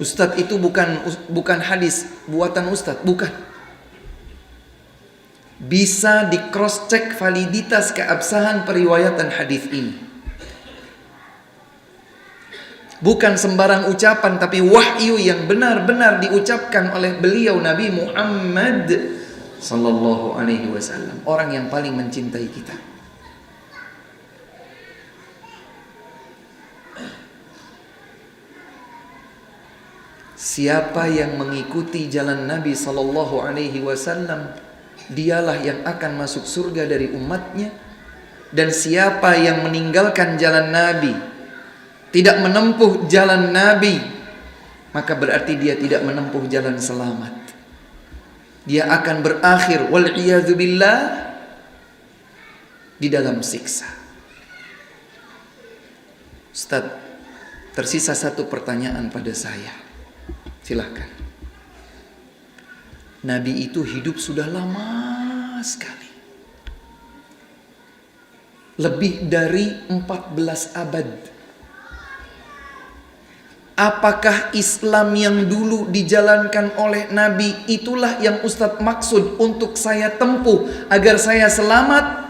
Ustadz itu bukan hadis buatan Ustadz, bukan. Bisa di cross check validitas keabsahan periwayatan hadis ini. Bukan sembarang ucapan, tapi wahyu yang benar-benar diucapkan oleh beliau Nabi Muhammad sallallahu alaihi wasallam, orang yang paling mencintai kita. Siapa yang mengikuti jalan Nabi sallallahu alaihi wasallam, dialah yang akan masuk surga dari umatnya. Dan siapa yang meninggalkan jalan Nabi, tidak menempuh jalan Nabi, maka berarti dia tidak menempuh jalan selamat. Dia akan berakhir wal'iyadzubillah di dalam siksa. Ustaz, tersisa satu pertanyaan pada saya. Silahkan. Nabi itu hidup sudah lama sekali. Lebih dari 14 abad. Apakah Islam yang dulu dijalankan oleh Nabi itulah yang Ustadz maksud untuk saya tempuh agar saya selamat?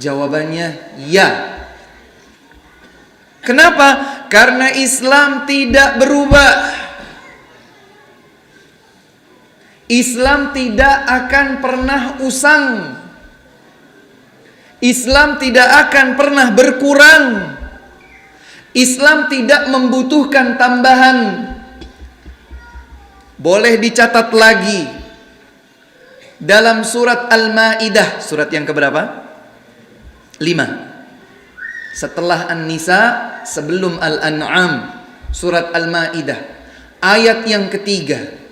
Jawabannya ya. Kenapa? Karena Islam tidak berubah. Islam tidak akan pernah usang. Islam tidak akan pernah berkurang. Islam tidak membutuhkan tambahan. Boleh dicatat lagi. Dalam surat Al-Ma'idah, surat yang keberapa? 5. Setelah An-Nisa, sebelum Al-An'am, surat Al-Ma'idah, ayat yang ketiga.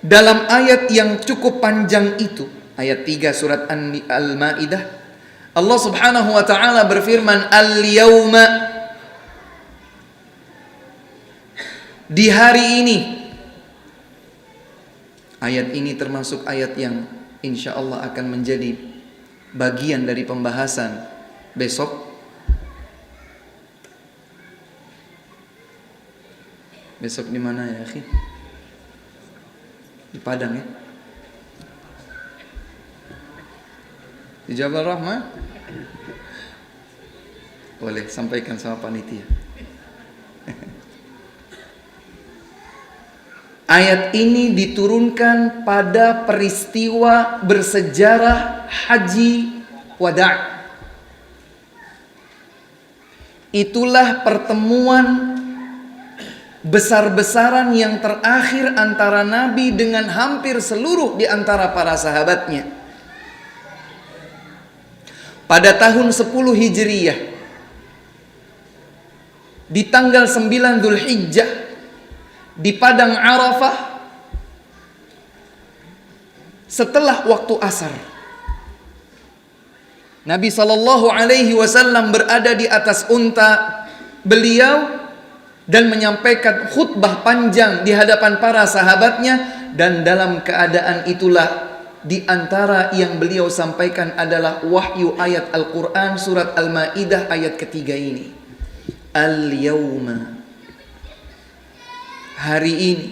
Dalam ayat yang cukup panjang itu, ayat 3 surat Al-Ma'idah, Allah subhanahu wa ta'ala berfirman, Al-yawma, di hari ini. Ayat ini termasuk ayat yang insya Allah akan menjadi bagian dari pembahasan besok. Besok di mana ya, akhi? Di Padang ya? Di Jabal Rahmah? Boleh sampaikan sama panitia. Ayat ini diturunkan pada peristiwa bersejarah Haji Wada'. Itulah pertemuan besar-besaran yang terakhir antara Nabi dengan hampir seluruh di antara para sahabatnya. Pada tahun 10 Hijriyah, di tanggal 9 Dzulhijjah, di Padang Arafah, setelah waktu asar, Nabi SAW berada di atas unta beliau dan menyampaikan khutbah panjang di hadapan para sahabatnya. Dan dalam keadaan itulah, di antara yang beliau sampaikan adalah wahyu ayat Al-Quran surat Al-Ma'idah ayat ketiga ini. Al-yawma, hari ini,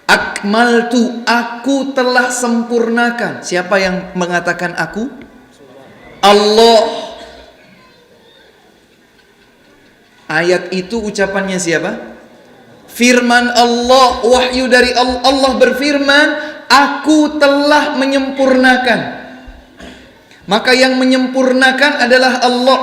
akmaltu, aku telah sempurnakan. Siapa yang mengatakan aku? Allah. Ayat itu ucapannya siapa? Firman Allah, wahyu dari Allah. Allah berfirman, aku telah menyempurnakan. Maka yang menyempurnakan adalah Allah.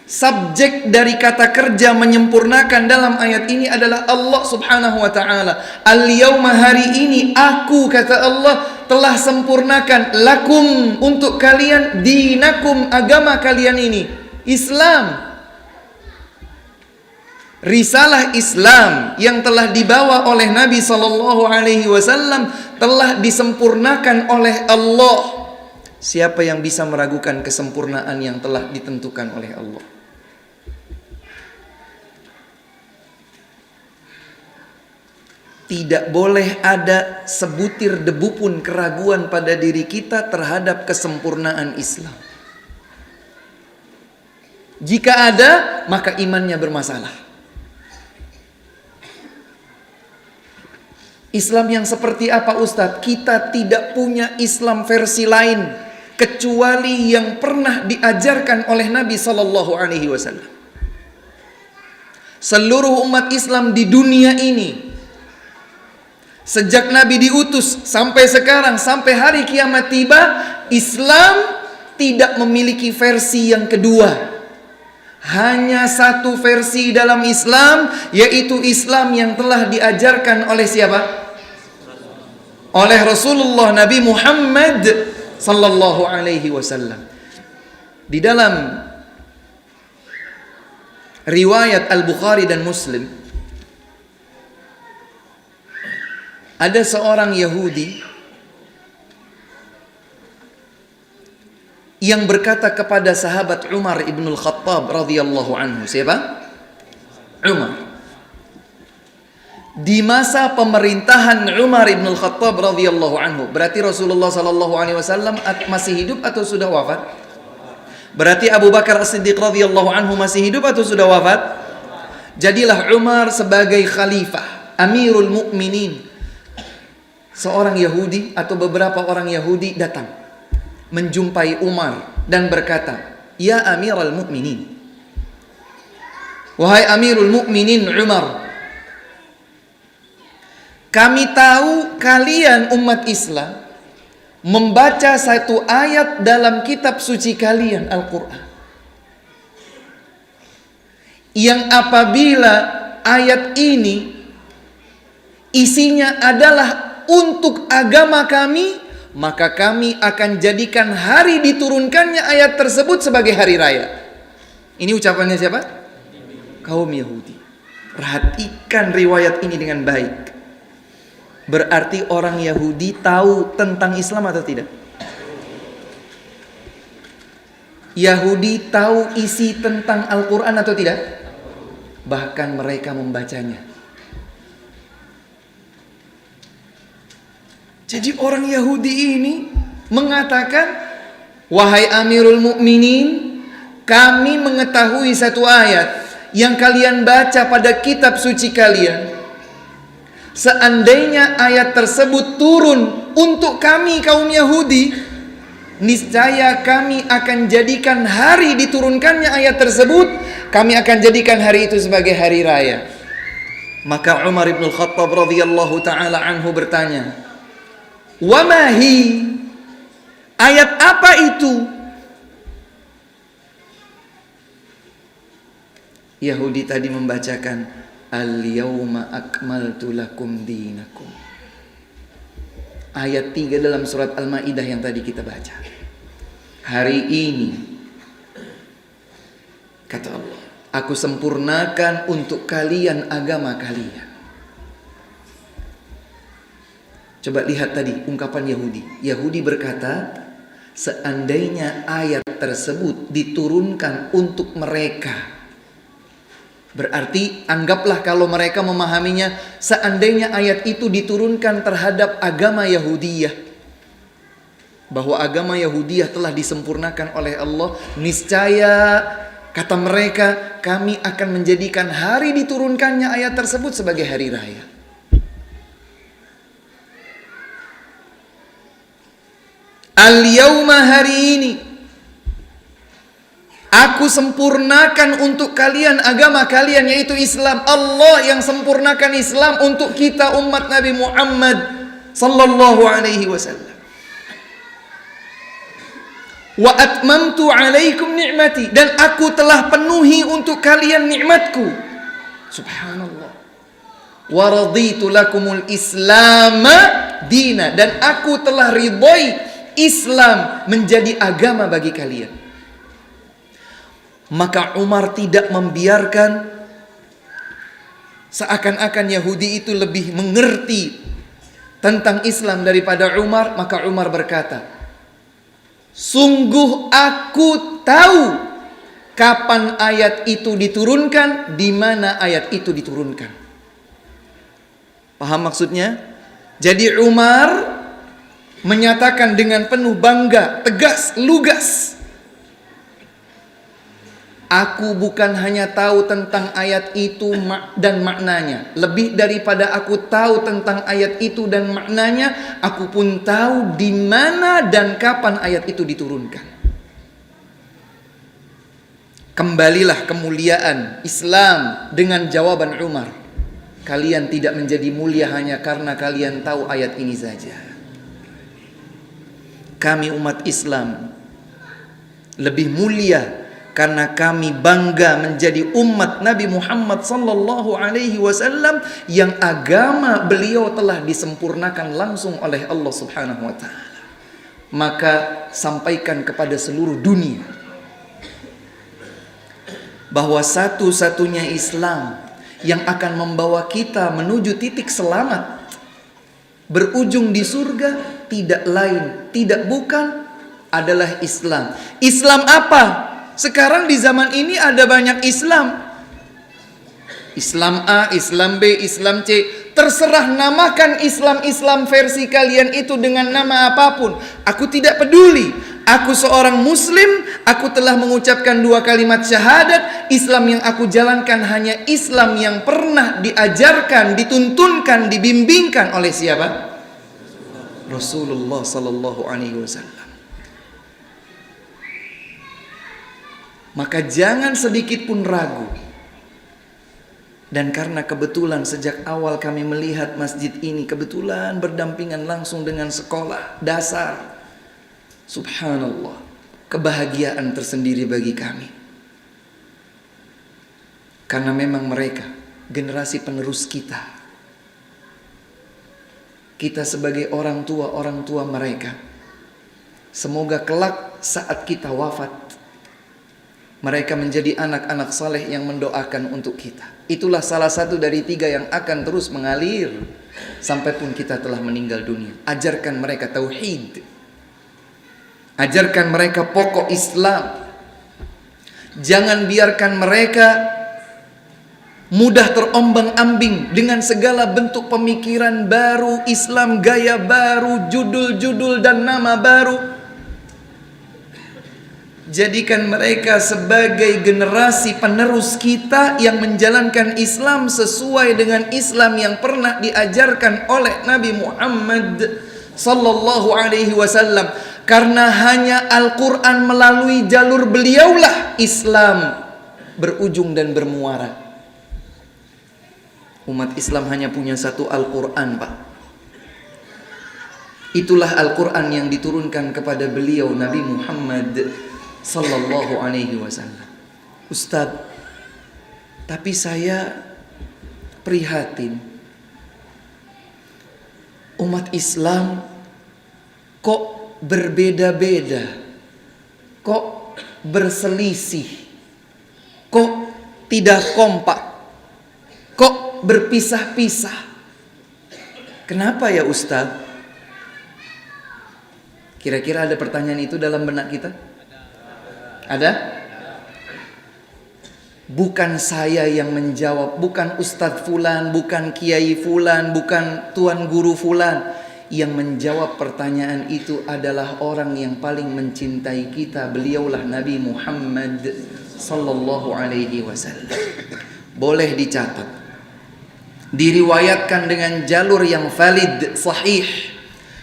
Subjek dari kata kerja menyempurnakan dalam ayat ini adalah Allah subhanahu wa ta'ala. Al-yawma, hari ini, aku, kata Allah, telah sempurnakan lakum, untuk kalian, dinakum, agama kalian ini, Islam. Risalah Islam yang telah dibawa oleh Nabi SAW telah disempurnakan oleh Allah. Siapa yang bisa meragukan kesempurnaan yang telah ditentukan oleh Allah? Tidak boleh ada sebutir debu pun keraguan pada diri kita terhadap kesempurnaan Islam. Jika ada, maka imannya bermasalah. Islam yang seperti apa Ustadz? Kita tidak punya Islam versi lain kecuali yang pernah diajarkan oleh Nabi Sallallahu Alaihi Wasallam. Seluruh umat Islam di dunia ini, sejak Nabi diutus sampai sekarang, sampai hari kiamat tiba, Islam tidak memiliki versi yang kedua. Hanya satu versi dalam Islam, yaitu Islam yang telah diajarkan oleh siapa? Oleh Rasulullah Nabi Muhammad sallallahu alaihi wasallam. Di dalam riwayat Al-Bukhari dan Muslim, ada seorang Yahudi yang berkata kepada sahabat Umar ibnul Khattab radhiyallahu anhu. Siapa? Umar. Di masa pemerintahan Umar ibnul Khattab radhiyallahu anhu, berarti Rasulullah sallallahu alaihi wasallam masih hidup atau sudah wafat? Berarti Abu Bakar As-Siddiq radhiyallahu anhu masih hidup atau sudah wafat? Jadilah Umar sebagai khalifah, Amirul Mukminin. Seorang Yahudi atau beberapa orang Yahudi datang menjumpai Umar dan berkata, "Ya Amirul Mukminin, wahai Amirul Mukminin Umar, kami tahu kalian umat Islam membaca satu ayat dalam kitab suci kalian, Al-Quran, yang apabila ayat ini isinya adalah untuk agama kami, maka kami akan jadikan hari diturunkannya ayat tersebut sebagai hari raya." Ini ucapannya siapa? Kaum Yahudi. Perhatikan riwayat ini dengan baik. Berarti orang Yahudi tahu tentang Islam atau tidak? Yahudi tahu isi tentang Al-Quran atau tidak? Bahkan mereka membacanya. Jadi orang Yahudi ini mengatakan, "Wahai Amirul Mukminin, kami mengetahui satu ayat yang kalian baca pada kitab suci kalian. Seandainya ayat tersebut turun untuk kami kaum Yahudi, niscaya kami akan jadikan hari diturunkannya ayat tersebut, kami akan jadikan hari itu sebagai hari raya." Maka Umar ibn Khattab radhiyallahu ta'ala anhu bertanya, "Wa mahi?" Ayat apa itu? Yahudi tadi membacakan, "Al-yawma akmaltu lakum dinakum." Ayat 3 dalam surat Al-Maidah yang tadi kita baca. Hari ini, kata Allah, aku sempurnakan untuk kalian agama kalian. Coba lihat tadi ungkapan Yahudi. Yahudi berkata, seandainya ayat tersebut diturunkan untuk mereka, berarti anggaplah kalau mereka memahaminya, seandainya ayat itu diturunkan terhadap agama Yahudiyah, bahwa agama Yahudiyah telah disempurnakan oleh Allah, niscaya kata mereka, kami akan menjadikan hari diturunkannya ayat tersebut sebagai hari raya. Al-yawma, hari ini, aku sempurnakan untuk kalian agama kalian, yaitu Islam. Allah yang sempurnakan Islam untuk kita umat Nabi Muhammad sallallahu alaihi wasallam. Wa atmamtu alaikum ni'mati, dan aku telah penuhi untuk kalian nikmatku. Subhanallah. Wa raditu lakumul Islam dina, dan aku telah ridhoi Islam menjadi agama bagi kalian. Maka Umar tidak membiarkan seakan-akan Yahudi itu lebih mengerti tentang Islam daripada Umar. Maka Umar berkata, "Sungguh aku tahu kapan ayat itu diturunkan, di mana ayat itu diturunkan." Paham maksudnya? Jadi Umar menyatakan dengan penuh bangga, tegas, lugas, Aku bukan hanya tahu tentang ayat itu dan maknanya. Lebih daripada aku tahu tentang ayat itu dan maknanya, aku pun tahu di mana dan kapan ayat itu diturunkan. Kembalilah kemuliaan Islam dengan jawaban Umar. Kalian tidak menjadi mulia hanya karena kalian tahu ayat ini saja. Kami umat Islam lebih mulia karena kami bangga menjadi umat Nabi Muhammad sallallahu alaihi wasallam yang agama beliau telah disempurnakan langsung oleh Allah Subhanahu wa taala. Maka sampaikan kepada seluruh dunia bahwa satu-satunya Islam yang akan membawa kita menuju titik selamat, berujung di surga, tidak lain, tidak bukan adalah Islam. Islam apa? Sekarang di zaman ini ada banyak Islam. Islam A, Islam B, Islam C. Terserah namakan Islam versi kalian itu dengan nama apapun. Aku tidak peduli. Aku seorang Muslim. Aku telah mengucapkan 2 kalimat syahadat. Islam yang aku jalankan hanya Islam yang pernah diajarkan, dituntunkan, dibimbingkan oleh siapa? Rasulullah sallallahu alaihi wasallam. Maka jangan sedikit pun ragu. Dan karena kebetulan sejak awal kami melihat masjid ini kebetulan berdampingan langsung dengan sekolah dasar. Subhanallah, kebahagiaan tersendiri bagi kami. Karena memang mereka generasi penerus kita. Kita sebagai orang tua mereka. Semoga kelak saat kita wafat, mereka menjadi anak-anak saleh yang mendoakan untuk kita. Itulah salah satu dari 3 yang akan terus mengalir sampai pun kita telah meninggal dunia. Ajarkan mereka tauhid. Ajarkan mereka pokok Islam. Jangan biarkan mereka mudah terombang-ambing dengan segala bentuk pemikiran baru, Islam gaya baru, judul-judul dan nama baru. Jadikan mereka sebagai generasi penerus kita yang menjalankan Islam sesuai dengan Islam yang pernah diajarkan oleh Nabi Muhammad sallallahu alaihi wasallam. Karena hanya Al-Quran melalui jalur beliaulah Islam berujung dan bermuara. Umat Islam hanya punya satu Al-Quran, Pak. Itulah Al-Quran yang diturunkan kepada beliau Nabi Muhammad sallallahu alaihi wasallam. Ustaz, tapi saya prihatin. Umat Islam kok berbeda-beda, kok berselisih, kok tidak kompak, kok berpisah-pisah. Kenapa ya Ustaz? Kira-kira ada pertanyaan itu dalam benak kita? Ada? Bukan saya yang menjawab, bukan Ustadz Fulan, bukan Kiai Fulan, bukan Tuan Guru Fulan. Yang menjawab pertanyaan itu adalah orang yang paling mencintai kita. Beliaulah Nabi Muhammad sallallahu alaihi wasallam. Boleh dicatat, diriwayatkan dengan jalur yang valid, sahih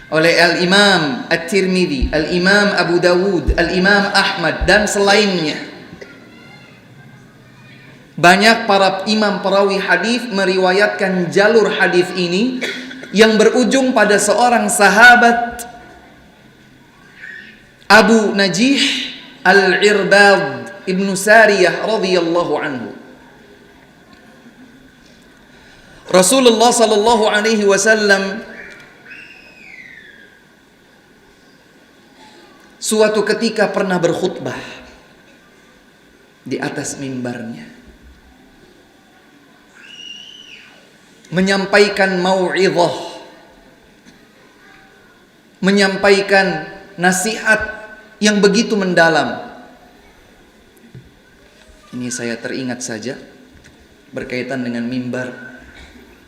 oleh Al-Imam At-Tirmidzi, Al-Imam Abu Dawud, Al-Imam Ahmad dan selainnya. Banyak para imam perawi hadis meriwayatkan jalur hadis ini yang berujung pada seorang sahabat Abu Najih Al-Irbad Ibnu Sariyah radhiyallahu anhu. Rasulullah sallallahu alaihi wasallam suatu ketika pernah berkhutbah di atas mimbarnya, menyampaikan mau'izah, menyampaikan nasihat yang begitu mendalam. Ini saya teringat saja berkaitan dengan mimbar.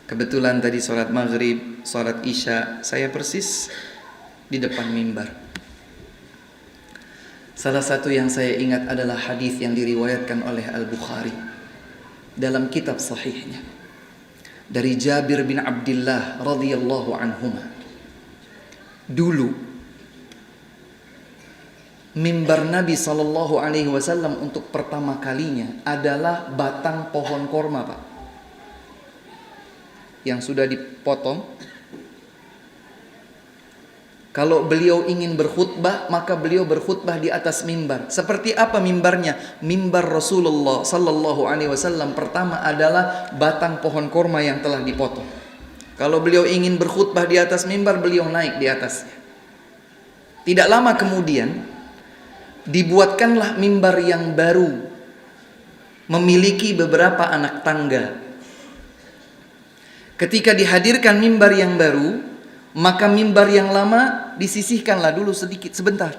Kebetulan tadi sholat maghrib, sholat isya, saya persis di depan mimbar. Salah satu yang saya ingat adalah hadis yang diriwayatkan oleh Al-Bukhari dalam kitab sahihnya dari Jabir bin Abdullah radhiyallahu anhuma. Dulu mimbar Nabi sallallahu alaihi wasallam untuk pertama kalinya adalah batang pohon korma, Pak. Yang sudah dipotong. Kalau beliau ingin berkhutbah, maka beliau berkhutbah di atas mimbar. Seperti apa mimbarnya? Mimbar Rasulullah sallallahu alaihi wasallam pertama adalah batang pohon korma yang telah dipotong. Kalau beliau ingin berkhutbah di atas mimbar, beliau naik di atasnya. Tidak lama kemudian dibuatkanlah mimbar yang baru, memiliki beberapa anak tangga. Ketika dihadirkan mimbar yang baru, maka mimbar yang lama disisihkanlah dulu sedikit sebentar.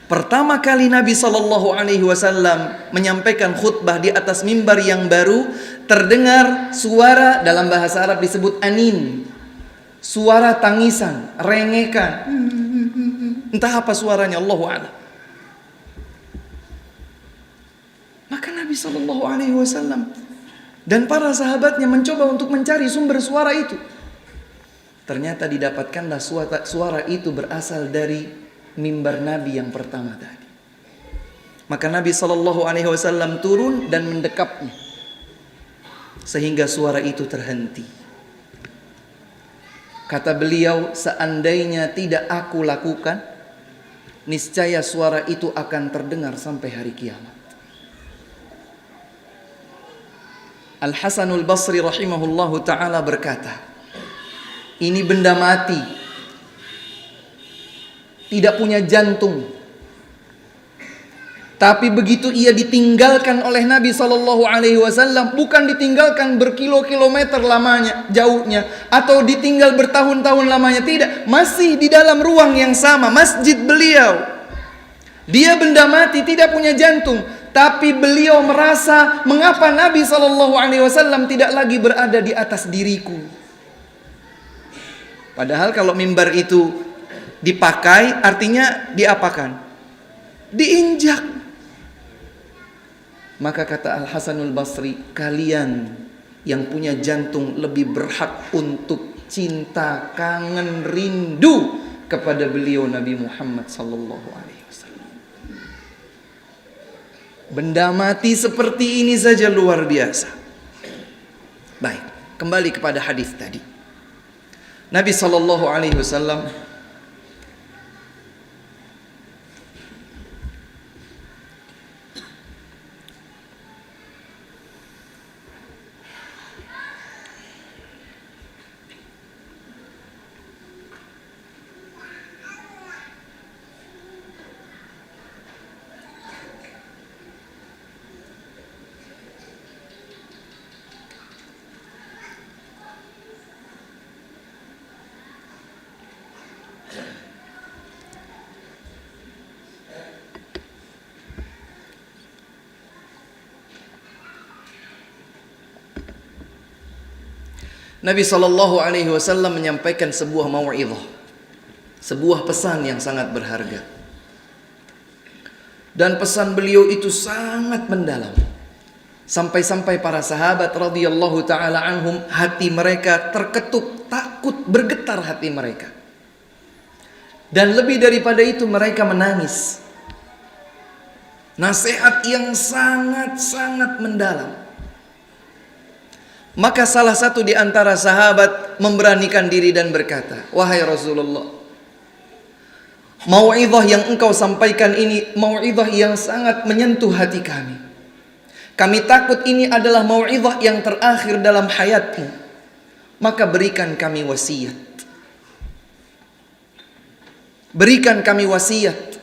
Pertama kali Nabi SAW menyampaikan khutbah di atas mimbar yang baru, terdengar suara, dalam bahasa Arab disebut anin, suara tangisan, rengekan. Entah apa suaranya, Allahu a'lam. Maka Nabi SAW dan para sahabatnya mencoba untuk mencari sumber suara itu. Ternyata didapatkanlah suara itu berasal dari mimbar Nabi yang pertama tadi. Maka Nabi SAW turun dan mendekapnya sehingga suara itu terhenti. Kata beliau, seandainya tidak aku lakukan, niscaya suara itu akan terdengar sampai hari kiamat. Al-Hasanul Basri rahimahullahu ta'ala berkata, ini benda mati, tidak punya jantung. Tapi begitu ia ditinggalkan oleh Nabi SAW, bukan ditinggalkan berkilo-kilometer lamanya, jauhnya, atau ditinggal bertahun-tahun lamanya, tidak. Masih di dalam ruang yang sama, masjid beliau. Dia benda mati, tidak punya jantung. Tapi beliau merasa, mengapa Nabi SAW tidak lagi berada di atas diriku? Padahal kalau mimbar itu dipakai, artinya diapakan? Diinjak. Maka kata Al-Hasanul Basri, kalian yang punya jantung lebih berhak untuk cinta, kangen, rindu kepada beliau Nabi Muhammad sallallahu alaihi wasallam. Benda mati seperti ini saja luar biasa. Baik, kembali kepada hadis tadi. Nabi sallallahu alaihi wasallam Nabi SAW menyampaikan sebuah mau'izah, sebuah pesan yang sangat berharga. Dan pesan beliau itu sangat mendalam. Sampai-sampai para sahabat radhiyallahu ta'ala anhum, hati mereka terketuk, takut, bergetar hati mereka. Dan lebih daripada itu mereka menangis. Nasihat yang sangat-sangat mendalam. Maka salah satu di antara sahabat memberanikan diri dan berkata, wahai Rasulullah, mau'izah yang engkau sampaikan ini mau'izah yang sangat menyentuh hati kami. Kami takut ini adalah mau'izah yang terakhir dalam hayatmu. Maka berikan kami wasiat. Berikan kami wasiat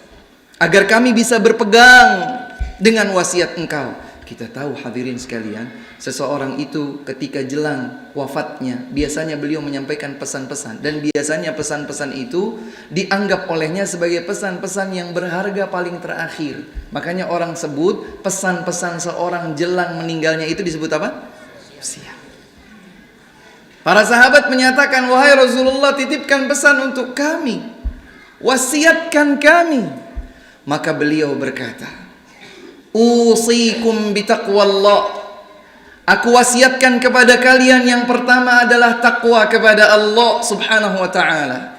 agar kami bisa berpegang dengan wasiat engkau. Kita tahu hadirin sekalian, seseorang itu ketika jelang wafatnya, biasanya beliau menyampaikan pesan-pesan. Dan biasanya pesan-pesan itu dianggap olehnya sebagai pesan-pesan yang berharga paling terakhir. Makanya orang sebut pesan-pesan seorang jelang meninggalnya itu disebut apa? Wasiat. Para sahabat menyatakan, wahai Rasulullah, titipkan pesan untuk kami. Wasiatkan kami. Maka beliau berkata, usikum bitaqwallah. Aku wasiatkan kepada kalian yang pertama adalah takwa kepada Allah Subhanahu wa taala.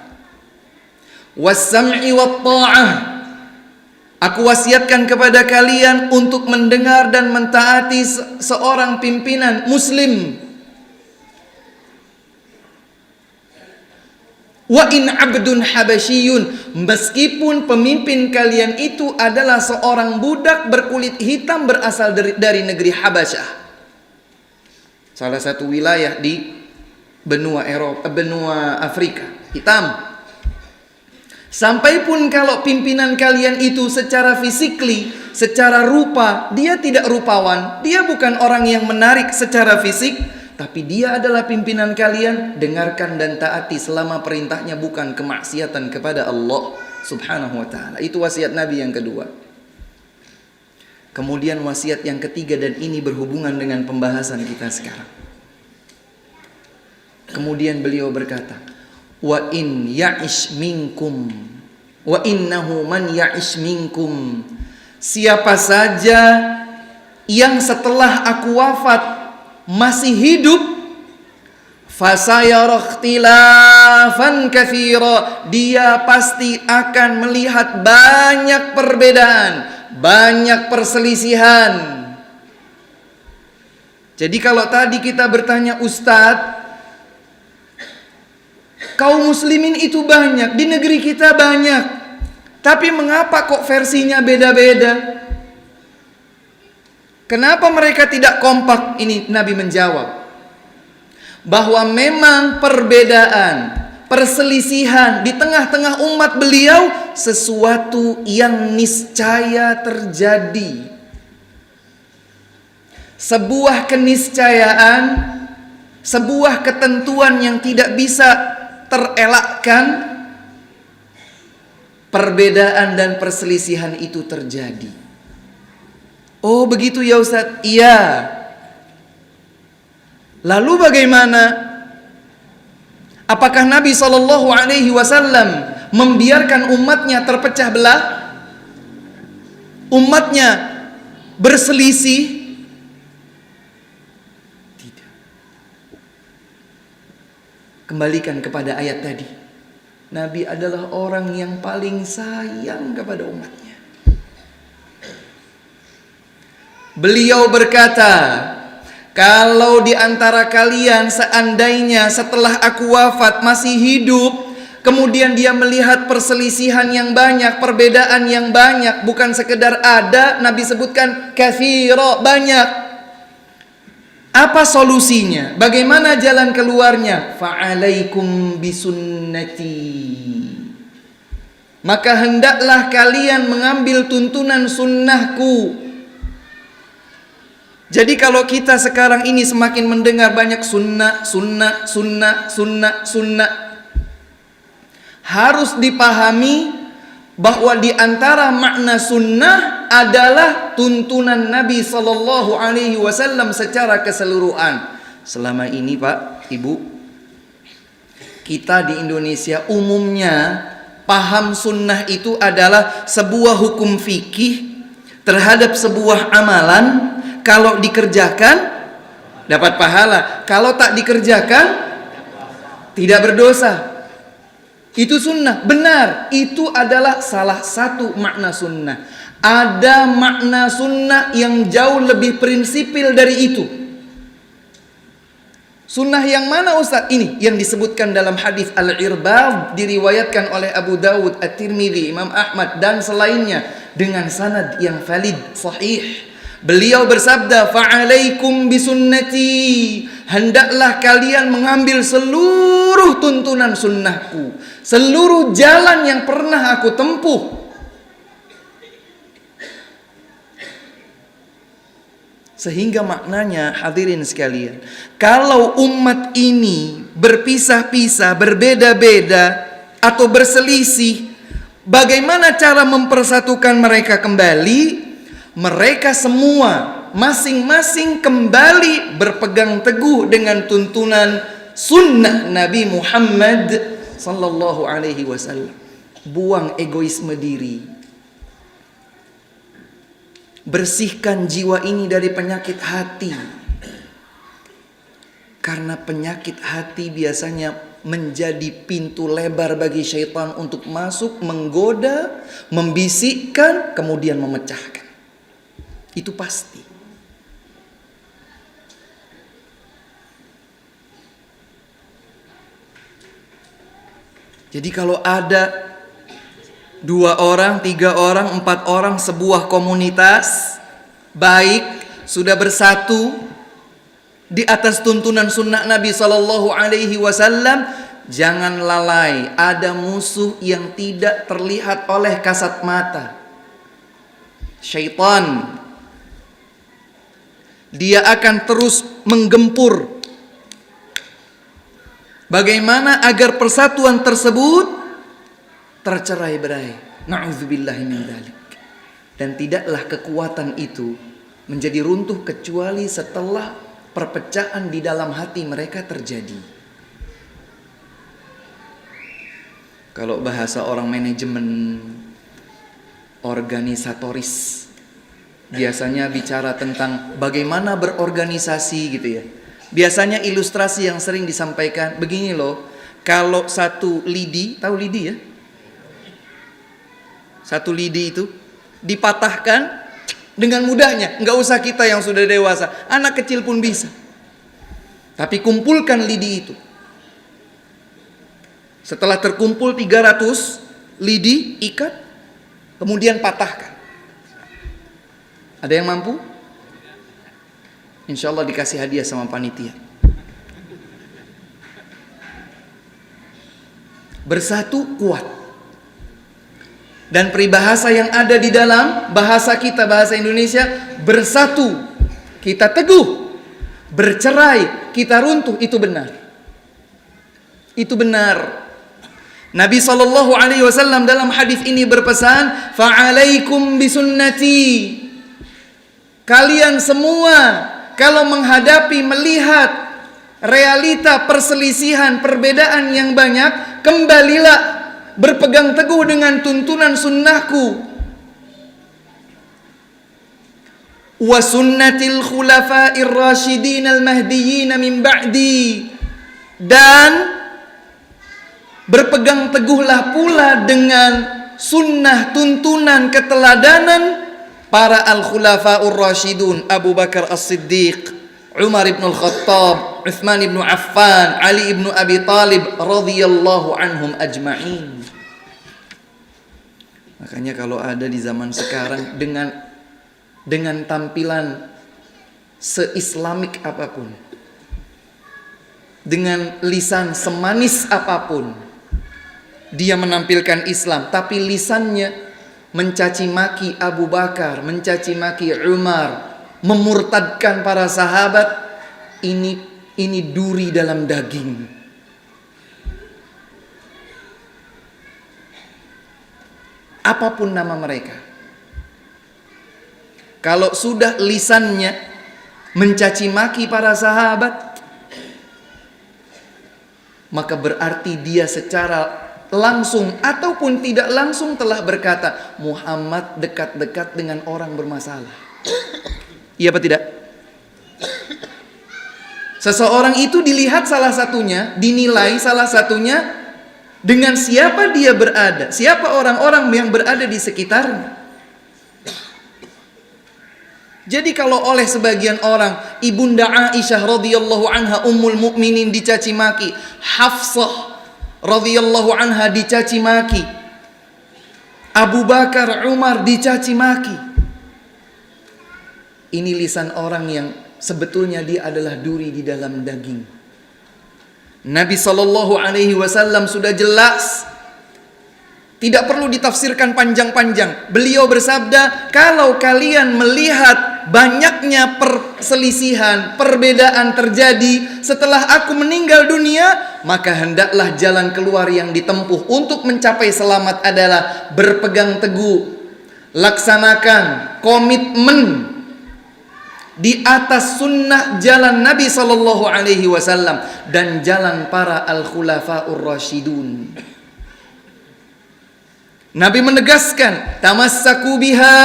Was-sam'i wat-tha'ah. Aku wasiatkan kepada kalian untuk mendengar dan mentaati seorang pimpinan muslim. Wa in 'abdun habasyiyun, meskipun pemimpin kalian itu adalah seorang budak berkulit hitam berasal dari negeri Habasyah. Salah satu wilayah di benua Afrika, hitam. Sampai pun kalau pimpinan kalian itu secara fisikly, secara rupa, dia tidak rupawan, dia bukan orang yang menarik secara fisik, tapi dia adalah pimpinan kalian, dengarkan dan taati selama perintahnya bukan kemaksiatan kepada Allah Subhanahu wa ta'ala. Itu wasiat Nabi yang kedua. Kemudian wasiat yang ketiga, dan ini berhubungan dengan pembahasan kita sekarang. Kemudian beliau berkata, wa in ya'ish minkum, wa innahu man ya'ish minkum, siapa saja yang setelah aku wafat masih hidup, fasayara ikhtilafan katsira, dia pasti akan melihat banyak perbedaan, banyak perselisihan. Jadi kalau tadi kita bertanya, Ustadz, kaum muslimin itu banyak, di negeri kita banyak, tapi mengapa kok versinya beda-beda? Kenapa mereka tidak kompak? Ini Nabi menjawab bahwa memang perbedaan, perselisihan di tengah-tengah umat beliau sesuatu yang niscaya terjadi. Sebuah keniscayaan, sebuah ketentuan yang tidak bisa terelakkan. Perbedaan dan perselisihan itu terjadi. Oh begitu ya Ustaz? Iya. Lalu bagaimana? Apakah Nabi SAW membiarkan umatnya terpecah belah? Umatnya berselisih? Tidak. Kembalikan kepada ayat tadi. Nabi adalah orang yang paling sayang kepada umatnya. Beliau berkata, kalau di antara kalian seandainya setelah aku wafat masih hidup, kemudian dia melihat perselisihan yang banyak, perbedaan yang banyak, bukan sekedar ada, Nabi sebutkan katsira, banyak. Apa solusinya? Bagaimana jalan keluarnya? Fa'alaikum bisunnati. Maka hendaklah kalian mengambil tuntunan sunnahku. Jadi kalau kita sekarang ini semakin mendengar banyak sunnah, harus dipahami bahwa di antara makna sunnah adalah tuntunan Nabi SAW secara keseluruhan. Selama ini Pak, Ibu, kita di Indonesia umumnya paham sunnah itu adalah sebuah hukum fikih terhadap sebuah amalan. Kalau dikerjakan dapat pahala, kalau tak dikerjakan tidak berdosa. Itu sunnah, benar. Itu adalah salah satu makna sunnah. Ada makna sunnah yang jauh lebih prinsipil dari itu. Sunnah yang mana Ustaz? Ini yang disebutkan dalam hadis Al-Irbad, diriwayatkan oleh Abu Dawud, At-Tirmidzi, Imam Ahmad dan selainnya dengan sanad yang valid, sahih. Beliau bersabda, fa'alaikum bisunnati, hendaklah kalian mengambil seluruh tuntunan sunnahku, seluruh jalan yang pernah aku tempuh. Sehingga maknanya, hadirin sekalian, kalau umat ini berpisah-pisah, berbeda-beda atau berselisih, bagaimana cara mempersatukan mereka kembali? Mereka semua masing-masing kembali berpegang teguh dengan tuntunan sunnah Nabi Muhammad sallallahu alaihi wasallam. Buang egoisme diri. Bersihkan jiwa ini dari penyakit hati. Karena penyakit hati biasanya menjadi pintu lebar bagi syaitan untuk masuk, menggoda, membisikkan, kemudian memecahkan. Itu pasti. Jadi kalau ada 2 orang, 3 orang, 4 orang, sebuah komunitas baik, sudah bersatu di atas tuntunan sunnah Nabi SAW, jangan lalai. Ada musuh yang tidak terlihat oleh kasat mata, syaitan. Dia akan terus menggempur. Bagaimana agar persatuan tersebut tercerai-berai. Na'udzubillahi min dzalik. Dan tidaklah kekuatan itu menjadi runtuh kecuali setelah perpecahan di dalam hati mereka terjadi. Kalau bahasa orang manajemen organisatoris, biasanya bicara tentang bagaimana berorganisasi gitu ya. Biasanya ilustrasi yang sering disampaikan begini loh. Kalau satu lidi, tahu lidi ya? Satu lidi itu dipatahkan dengan mudahnya, nggak usah kita yang sudah dewasa, anak kecil pun bisa. Tapi kumpulkan lidi itu. Setelah terkumpul 300 lidi, ikat, kemudian patahkan. Ada yang mampu? Insya Allah dikasih hadiah sama panitia. Bersatu kuat. Dan peribahasa yang ada di dalam bahasa kita, bahasa Indonesia, bersatu kita teguh, bercerai kita runtuh, itu benar. Itu benar. Nabi SAW dalam hadis ini berpesan, fa'alaikum bisunnati. Kalian semua kalau menghadapi, melihat realita perselisihan, perbedaan yang banyak, kembalilah berpegang teguh dengan tuntunan sunnahku. Wa sunnatil khulafa'ir rasyidin al-mahdiyyin min ba'di. Dan berpegang teguhlah pula dengan sunnah, tuntunan, keteladanan para al-khulafa'ur rasyidun, Abu Bakar As-Siddiq, Umar ibn al-Khattab, Uthman ibn Affan, Ali ibn Abi Talib radhiyallahu anhum ajma'in. Makanya kalau ada di zaman sekarang dengan tampilan se-islamik apapun, dengan lisan semanis apapun, dia menampilkan Islam, tapi lisannya mencaci maki Abu Bakar, mencaci maki Umar, memurtadkan para sahabat, ini duri dalam daging. Apapun nama mereka, kalau sudah lisannya mencaci maki para sahabat, maka berarti dia secara langsung ataupun tidak langsung telah berkata, Muhammad dekat-dekat dengan orang bermasalah. Iya apa tidak? Seseorang itu dilihat salah satunya, dinilai salah satunya dengan siapa dia berada, siapa orang-orang yang berada di sekitarnya. Jadi kalau oleh sebagian orang, Ibunda Aisyah radhiyallahu anha ummul mukminin dicaci maki, Hafsah radhiyallahu anha dicaci maki, Abu Bakar, Umar dicaci maki. Ini lisan orang yang sebetulnya dia adalah duri di dalam daging. Nabi SAW sudah jelas, tidak perlu ditafsirkan panjang-panjang. Beliau bersabda, kalau kalian melihat banyaknya perselisihan, perbedaan terjadi setelah aku meninggal dunia, maka hendaklah jalan keluar yang ditempuh untuk mencapai selamat adalah berpegang teguh, laksanakan komitmen di atas sunnah jalan Nabi SAW dan jalan para al-khulafa'ur rasyidun. Nabi menegaskan, tamassaku biha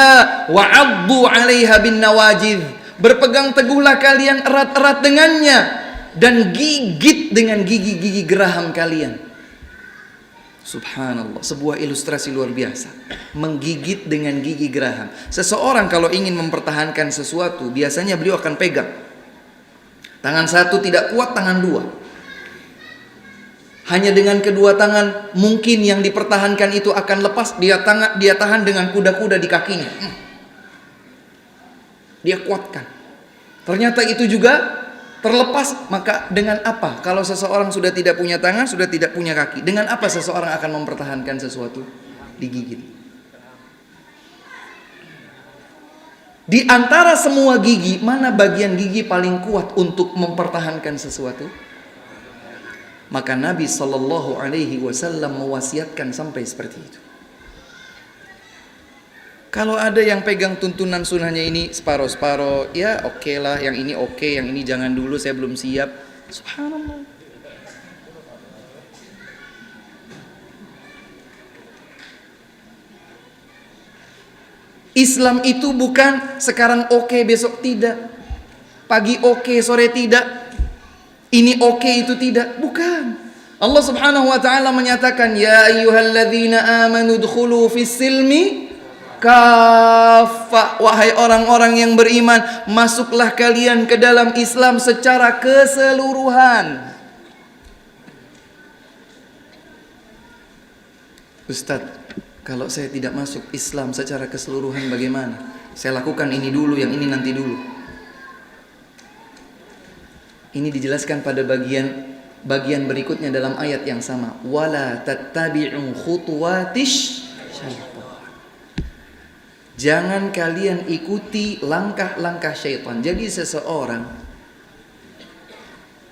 wa 'addu 'alaiha bin nawajidh. Berpegang teguhlah kalian erat-erat dengannya dan gigit dengan gigi-gigi geraham kalian. Subhanallah, sebuah ilustrasi luar biasa. Menggigit dengan gigi geraham. Seseorang kalau ingin mempertahankan sesuatu, biasanya beliau akan pegang. Tangan satu tidak kuat, tangan dua. Hanya dengan kedua tangan mungkin yang dipertahankan itu akan lepas. Dia tahan dengan kuda-kuda di kakinya. Dia kuatkan. Ternyata itu juga terlepas. Maka dengan apa? Kalau seseorang sudah tidak punya tangan, sudah tidak punya kaki, dengan apa seseorang akan mempertahankan sesuatu? Digigit. Di antara semua gigi, mana bagian gigi paling kuat untuk mempertahankan sesuatu? Maka Nabi Shallallahu Alaihi Wasallam mewasiatkan sampai seperti itu. Kalau ada yang pegang tuntunan sunnahnya ini separuh-separuh, ya oke lah, yang ini oke, yang ini jangan dulu, saya belum siap. Subhanallah. Islam itu bukan sekarang oke, besok tidak. Pagi oke, sore tidak. Ini oke, itu tidak. Bukan. Allah Subhanahu wa taala menyatakan, ya ayyuhalladzina amanu dkhulu fis silmi kaffa. Wahai orang-orang yang beriman, masuklah kalian ke dalam Islam secara keseluruhan. Ustadz, kalau saya tidak masuk Islam secara keseluruhan bagaimana? Saya lakukan ini dulu, yang ini nanti dulu. Ini dijelaskan pada bagian berikutnya dalam ayat yang sama. Wala tattabi'u khutuwatish syaitan. Jangan kalian ikuti langkah-langkah syaitan. Jadi seseorang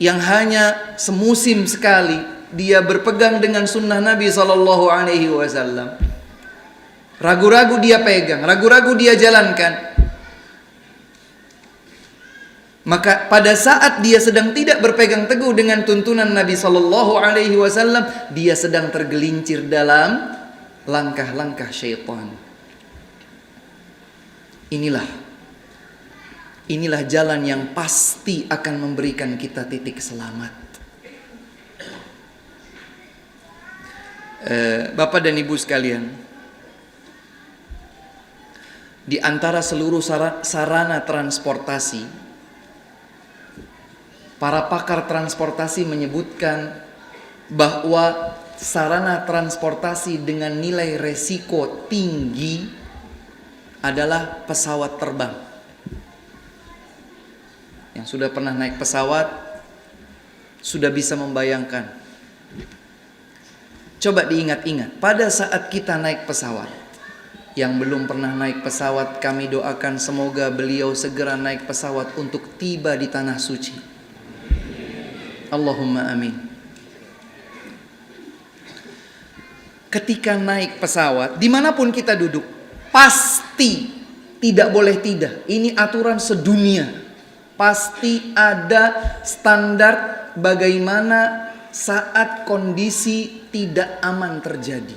yang hanya semusim sekali dia berpegang dengan sunnah Nabi Sallallahu Alaihi Wasallam, ragu-ragu dia pegang, ragu-ragu dia jalankan, maka pada saat dia sedang tidak berpegang teguh dengan tuntunan Nabi Sallallahu Alaihi Wasallam, dia sedang tergelincir dalam langkah-langkah syaitan. Inilah jalan yang pasti akan memberikan kita titik selamat. Bapak dan Ibu sekalian, di antara seluruh sarana transportasi, para pakar transportasi menyebutkan bahwa sarana transportasi dengan nilai resiko tinggi adalah pesawat terbang. Yang sudah pernah naik pesawat sudah bisa membayangkan. Coba diingat-ingat, pada saat kita naik pesawat, yang belum pernah naik pesawat, kami doakan semoga beliau segera naik pesawat untuk tiba di tanah suci. Allahumma amin. Ketika naik pesawat, dimanapun kita duduk, pasti tidak boleh tidak. Ini aturan sedunia. Pasti ada standar bagaimana saat kondisi tidak aman terjadi.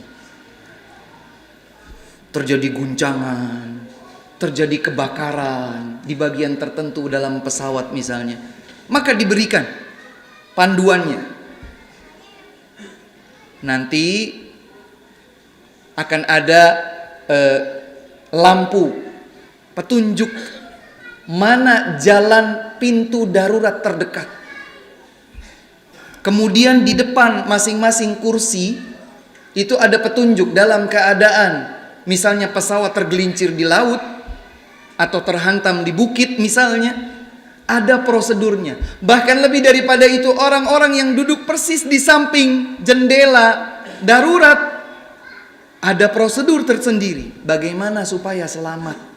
Terjadi guncangan, terjadi kebakaran di bagian tertentu dalam pesawat misalnya. Maka diberikan panduannya. Nanti akan ada lampu petunjuk mana jalan pintu darurat terdekat. Kemudian di depan masing-masing kursi itu ada petunjuk dalam keadaan misalnya pesawat tergelincir di laut atau terhantam di bukit misalnya, ada prosedurnya. Bahkan lebih daripada itu, orang-orang yang duduk persis di samping jendela darurat ada prosedur tersendiri bagaimana supaya selamat.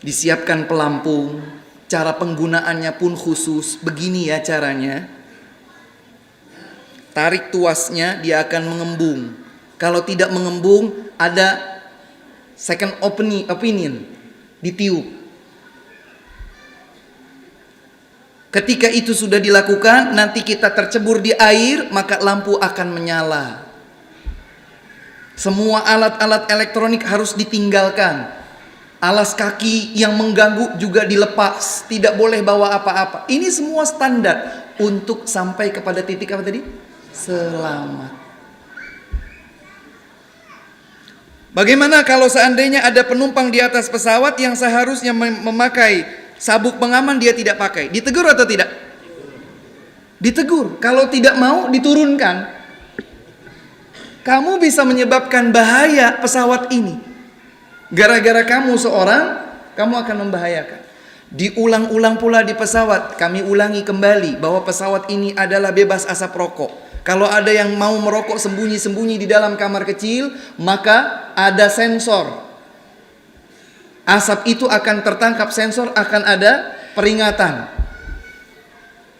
Disiapkan pelampung, cara penggunaannya pun khusus. Begini ya caranya. Tarik tuasnya, dia akan mengembung. Kalau tidak mengembung, ada second opinion, ditiup. Ketika itu sudah dilakukan, nanti kita tercebur di air, maka lampu akan menyala. Semua alat-alat elektronik harus ditinggalkan. Alas kaki yang mengganggu juga dilepas. Tidak boleh bawa apa-apa. Ini semua standar untuk sampai kepada titik apa tadi? Selamat. Bagaimana kalau seandainya ada penumpang di atas pesawat yang seharusnya memakai sabuk pengaman, dia tidak pakai? Ditegur atau tidak? Ditegur. Kalau tidak mau, diturunkan. Kamu bisa menyebabkan bahaya pesawat ini. Gara-gara kamu seorang, kamu akan membahayakan. Diulang-ulang pula di pesawat. Kami ulangi kembali bahwa pesawat ini adalah bebas asap rokok. Kalau ada yang mau merokok sembunyi-sembunyi di dalam kamar kecil, maka ada sensor. Asap itu akan tertangkap sensor, akan ada peringatan.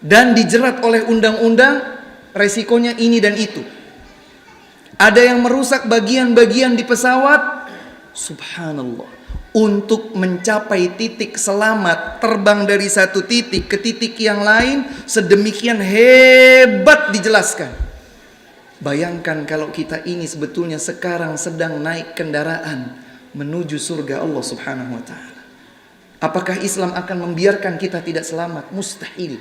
Dan dijerat oleh undang-undang, resikonya ini dan itu. Ada yang merusak bagian-bagian di pesawat, subhanallah. Untuk mencapai titik selamat, terbang dari satu titik ke titik yang lain, sedemikian hebat dijelaskan. Bayangkan kalau kita ini sebetulnya sekarang sedang naik kendaraan menuju surga Allah subhanahu wa ta'ala. Apakah Islam akan membiarkan kita tidak selamat? Mustahil.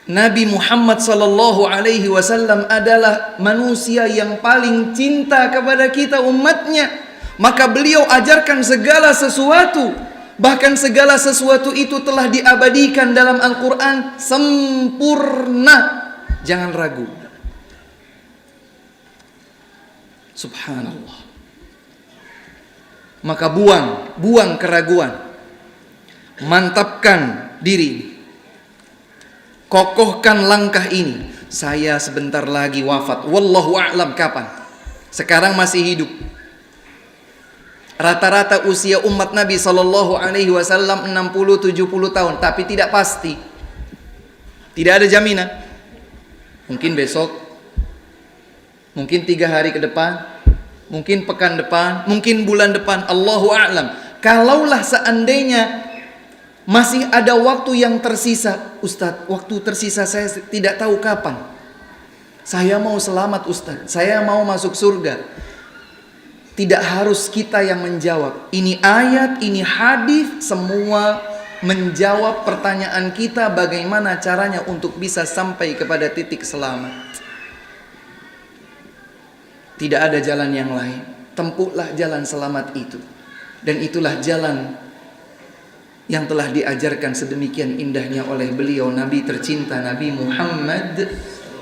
Nabi Muhammad sallallahu alaihi wasallam adalah manusia yang paling cinta kepada kita umatnya. Maka beliau ajarkan segala sesuatu. Bahkan segala sesuatu itu telah diabadikan dalam Al-Quran sempurna. Jangan ragu. Subhanallah. Maka buang keraguan. Mantapkan diri. Kokohkan langkah ini. Saya sebentar lagi wafat. Wallahu a'lam kapan. Sekarang masih hidup. Rata-rata usia umat Nabi sallallahu alaihi wasallam 60-70 tahun, tapi tidak pasti. Tidak ada jaminan. Mungkin besok, mungkin 3 hari ke depan, mungkin pekan depan, mungkin bulan depan, Allahu a'lam. Kalaulah seandainya masih ada waktu yang tersisa, Ustadz, waktu tersisa saya tidak tahu kapan. Saya mau selamat Ustadz, saya mau masuk surga. Tidak harus kita yang menjawab. Ini ayat, ini hadis, semua menjawab pertanyaan kita bagaimana caranya untuk bisa sampai kepada titik selamat. Tidak ada jalan yang lain. Tempuhlah jalan selamat itu. Dan itulah jalan yang telah diajarkan sedemikian indahnya oleh beliau Nabi tercinta Nabi Muhammad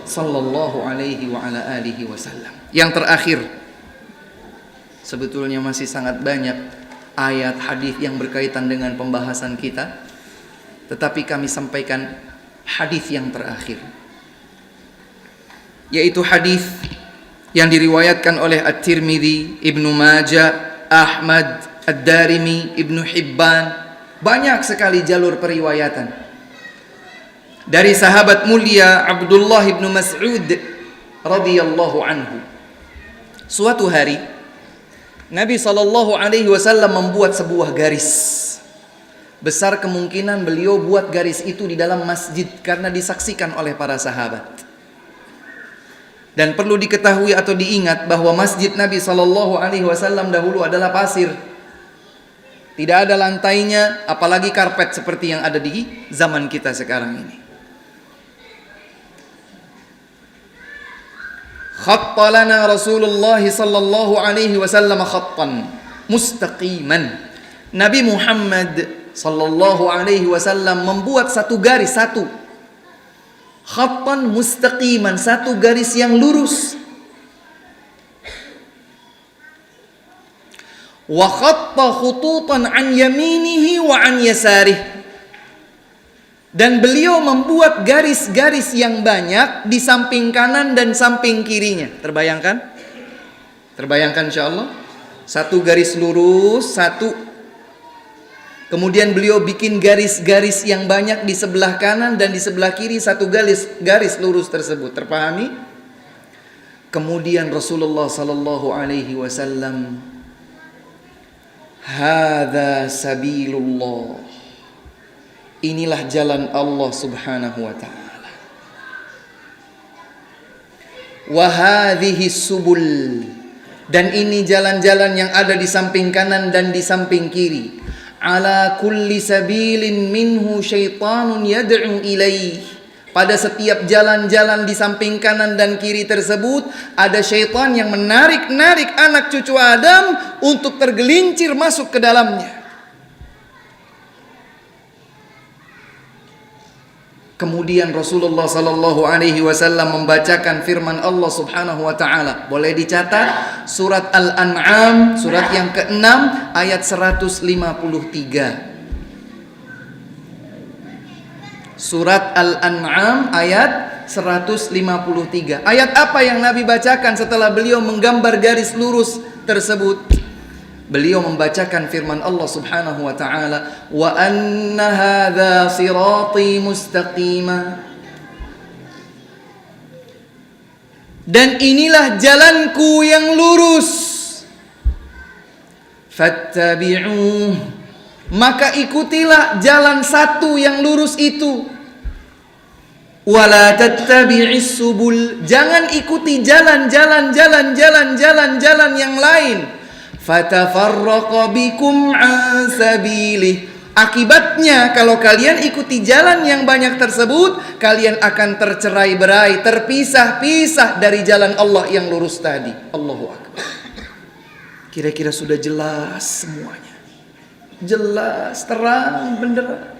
sallallahu alaihi wa ala alihi wasallam. Yang terakhir, sebetulnya masih sangat banyak ayat hadis yang berkaitan dengan pembahasan kita, tetapi kami sampaikan hadis yang terakhir, yaitu hadis yang diriwayatkan oleh At-Tirmidzi, Ibnu Majah, Ahmad, Ad-Darimi, Ibnu Hibban. Banyak sekali jalur periwayatan dari sahabat mulia Abdullah ibnu Mas'ud radhiyallahu anhu. Suatu hari Nabi sallallahu alaihi wasallam membuat sebuah garis. Besar kemungkinan beliau buat garis itu di dalam masjid karena disaksikan oleh para sahabat. Dan perlu diketahui atau diingat bahwa masjid Nabi sallallahu alaihi wasallam dahulu adalah pasir. Tidak ada lantainya, apalagi karpet seperti yang ada di zaman kita sekarang ini. Khatta lana Rasulullah sallallahu alaihi wasallam khattan mustaqiman. Nabi Muhammad sallallahu alaihi wasallam membuat satu garis, satu khattan mustaqiman, satu garis yang lurus. Wa khatta khututan an yaminihi wa an yasarih. Dan beliau membuat garis-garis yang banyak di samping kanan dan samping kirinya. Terbayangkan? Terbayangkan insyaallah. Satu garis lurus, satu. Kemudian beliau bikin garis-garis yang banyak di sebelah kanan dan di sebelah kiri, satu garis lurus tersebut. Terpahami? Kemudian Rasulullah sallallahu alaihi wasallam, hadza sabilullah. Inilah jalan Allah subhanahu wa ta'ala. wa hadhihi subul, dan ini jalan-jalan yang ada di samping kanan dan di samping kiri. Ala kulli sabilin minhu syaitanun yad'u ilaih. Pada setiap jalan-jalan di samping kanan dan kiri tersebut ada syaitan yang menarik-narik anak cucu Adam untuk tergelincir masuk ke dalamnya. Kemudian Rasulullah sallallahu alaihi wasallam membacakan firman Allah Subhanahu wa taala. Boleh dicatat surat Al-An'am surat yang ke-6 ayat 153. Surat Al-An'am ayat 153. Ayat apa yang Nabi bacakan setelah beliau menggambar garis lurus tersebut? Beliau membacakan firman Allah Subhanahu wa taala, "Wa anna hadza sirati mustaqima." Dan inilah jalanku yang lurus. Fattabi'uh. Maka ikutilah jalan satu yang lurus itu. Wala tattabi'is subul. Jangan ikuti jalan-jalan yang lain. Fatafarraqa bikum an sabilih. Akibatnya kalau kalian ikuti jalan yang banyak tersebut, kalian akan tercerai-berai, terpisah-pisah dari jalan Allah yang lurus tadi. Allahu Akbar. Kira-kira sudah jelas semuanya. Jelas, terang, benderang.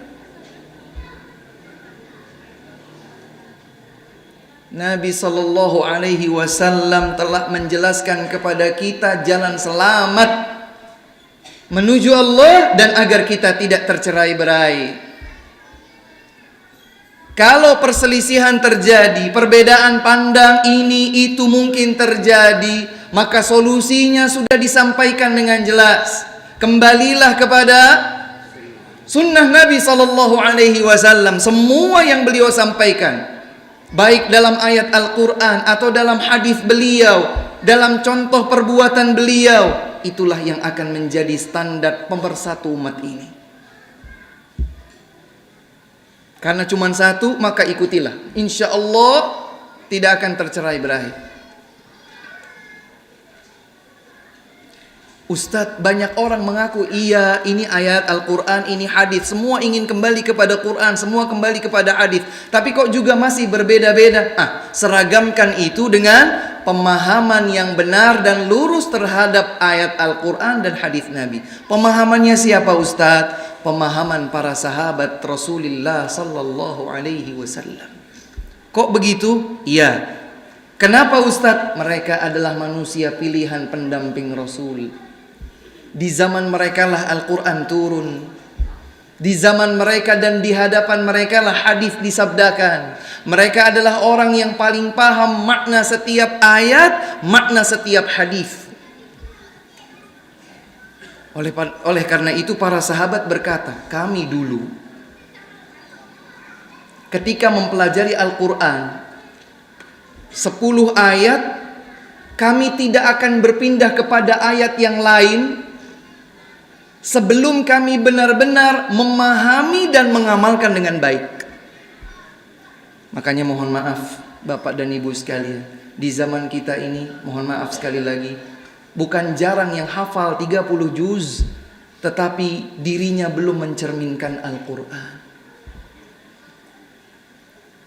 Nabi sallallahu alaihi wasallam telah menjelaskan kepada kita jalan selamat menuju Allah dan agar kita tidak tercerai-berai. Kalau perselisihan terjadi, perbedaan pandang ini itu mungkin terjadi, maka solusinya sudah disampaikan dengan jelas. Kembalilah kepada sunnah Nabi sallallahu alaihi wasallam. Semua yang beliau sampaikan, baik dalam ayat Al-Quran atau dalam hadis beliau, dalam contoh perbuatan beliau, itulah yang akan menjadi standar pemersatu umat ini. Karena cuma satu, maka ikutilah. Insya Allah tidak akan tercerai-berai. Ustadz, banyak orang mengaku iya ini ayat Al-Quran, ini hadis, semua ingin kembali kepada Quran, semua kembali kepada hadis, tapi kok juga masih berbeda-beda. Seragamkan itu dengan pemahaman yang benar dan lurus terhadap ayat Al-Quran dan hadis Nabi. Pemahamannya siapa Ustadz? Pemahaman para sahabat Rasulullah sallallahu alaihi wasallam. Kok begitu? Iya. Kenapa Ustadz? Mereka adalah manusia pilihan pendamping Rasul. Di zaman mereka lah Al-Quran turun. Di zaman mereka dan di hadapan mereka lah hadis disabdakan. Mereka adalah orang yang paling paham makna setiap ayat, makna setiap hadis. Oleh karena itu para sahabat berkata, kami dulu ketika mempelajari Al-Quran 10 ayat, kami tidak akan berpindah kepada ayat yang lain sebelum kami benar-benar memahami dan mengamalkan dengan baik. Makanya mohon maaf Bapak dan Ibu sekalian, di zaman kita ini, mohon maaf sekali lagi, bukan jarang yang hafal 30 juz tetapi dirinya belum mencerminkan Al-Quran.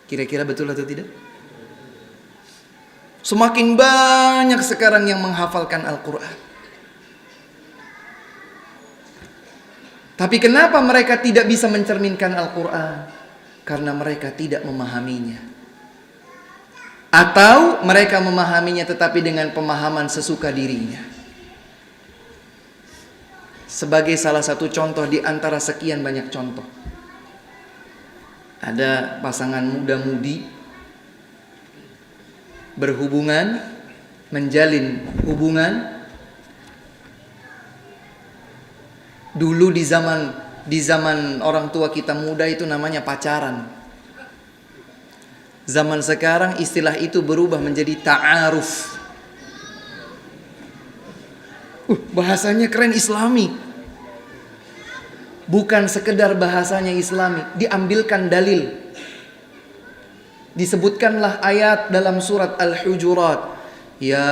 Kira-kira betul atau tidak? Semakin banyak sekarang yang menghafalkan Al-Quran. Tapi kenapa mereka tidak bisa mencerminkan Al-Quran? Karena mereka tidak memahaminya. Atau mereka memahaminya tetapi dengan pemahaman sesuka dirinya. Sebagai salah satu contoh di antara sekian banyak contoh. Ada pasangan muda-mudi berhubungan, menjalin hubungan. Dulu di zaman orang tua kita muda itu namanya pacaran. Zaman sekarang istilah itu berubah menjadi ta'aruf. Bahasanya keren, Islami. Bukan sekedar bahasanya Islami, diambilkan dalil. Disebutkanlah ayat dalam surat Al-Hujurat, ya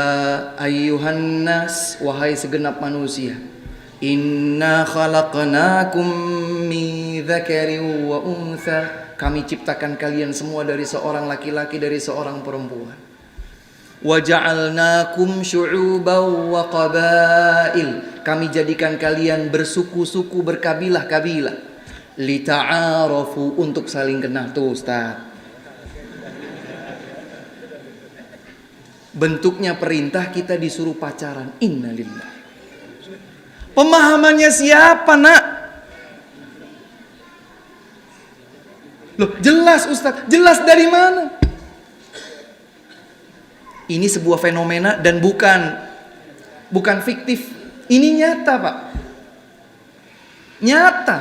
ayyuhan nas, wahai segenap manusia, inna khalaqnakum min dzakarin wa untha, kami ciptakan kalian semua dari seorang laki-laki, dari seorang perempuan. Wa ja'alnakum syu'uban wa qabail, kami jadikan kalian bersuku-suku, berkabilah-kabilah. Lita'arafu, untuk saling kenal. Tuh Ustaz, bentuknya perintah, kita disuruh pacaran. Innalillah. Pemahamannya siapa nak? Loh jelas Ustaz, jelas dari mana? Ini sebuah fenomena dan bukan fiktif. Ini nyata Pak. Nyata.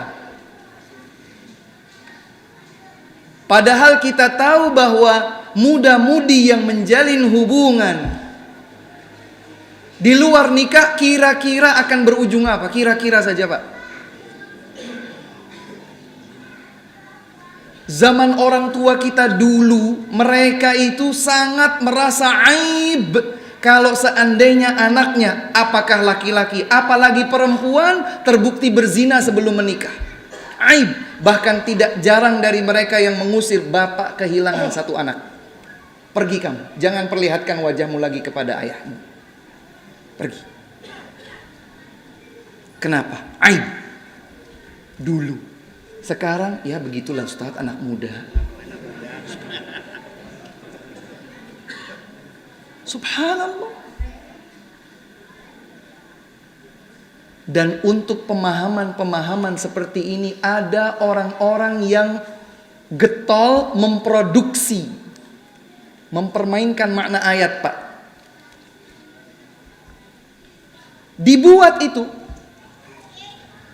Padahal kita tahu bahwa muda-mudi yang menjalin hubungan di luar nikah kira-kira akan berujung apa? Kira-kira saja Pak. Zaman orang tua kita dulu, mereka itu sangat merasa aib kalau seandainya anaknya, apakah laki-laki apalagi perempuan, terbukti berzina sebelum menikah. Aib. Bahkan tidak jarang dari mereka yang mengusir, bapak kehilangan satu anak, pergi kamu, jangan perlihatkan wajahmu lagi kepada ayahmu, pergi. Kenapa? Aib dulu. Sekarang ya begitulah Ustaz, anak muda. Subhanallah. Dan untuk pemahaman-pemahaman seperti ini ada orang-orang yang getol memproduksi, mempermainkan makna ayat Pak. Dibuat itu,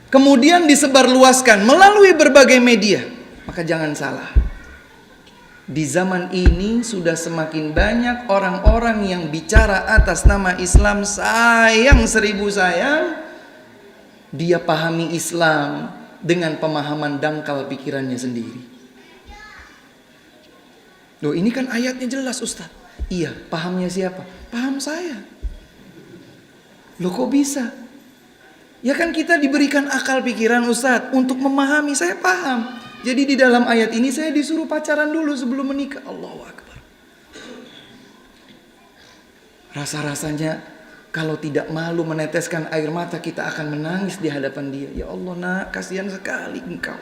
kemudian disebarluaskan melalui berbagai media. Maka jangan salah, di zaman ini sudah semakin banyak orang-orang yang bicara atas nama Islam. Sayang seribu sayang, dia pahami Islam dengan pemahaman dangkal pikirannya sendiri. Loh ini kan ayatnya jelas Ustaz. Iya, pahamnya siapa? Paham saya. Loh kok bisa? Ya kan kita diberikan akal pikiran Ustaz untuk memahami, saya paham. Jadi di dalam ayat ini saya disuruh pacaran dulu sebelum menikah. Allahu Akbar. Rasa-rasanya kalau tidak malu meneteskan air mata, kita akan menangis di hadapan dia. Ya Allah nak, kasihan sekali engkau.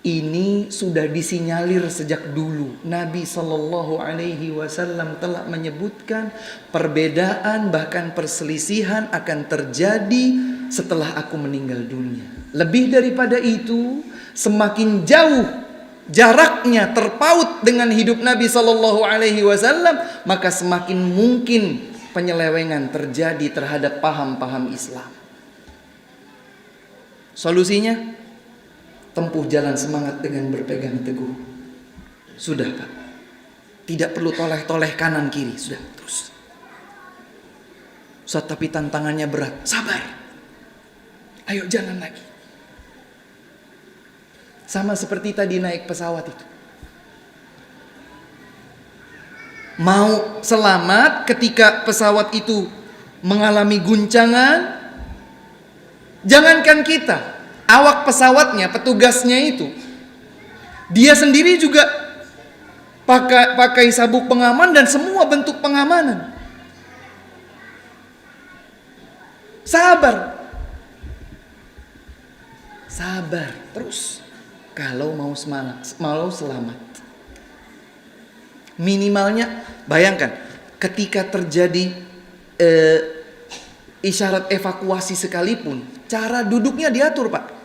Ini sudah disinyalir sejak dulu. Nabi SAW telah menyebutkan perbedaan bahkan perselisihan akan terjadi setelah aku meninggal dunia. Lebih daripada itu, semakin jauh jaraknya terpaut dengan hidup Nabi SAW, maka semakin mungkin penyelewengan terjadi terhadap paham-paham Islam. Solusinya, tempuh jalan semangat dengan berpegang teguh. Sudah Pak, tidak perlu toleh-toleh kanan kiri, sudah terus. Ustaz, tapi tantangannya berat. Sabar, ayo jalan lagi. Sama seperti tadi naik pesawat itu. Mau selamat ketika pesawat itu mengalami guncangan. Jangankan kita, awak pesawatnya, petugasnya itu, dia sendiri juga pakai sabuk pengaman dan semua bentuk pengamanan. Sabar. Sabar terus. Kalau mau selamat, minimalnya bayangkan ketika terjadi isyarat evakuasi sekalipun, cara duduknya diatur Pak.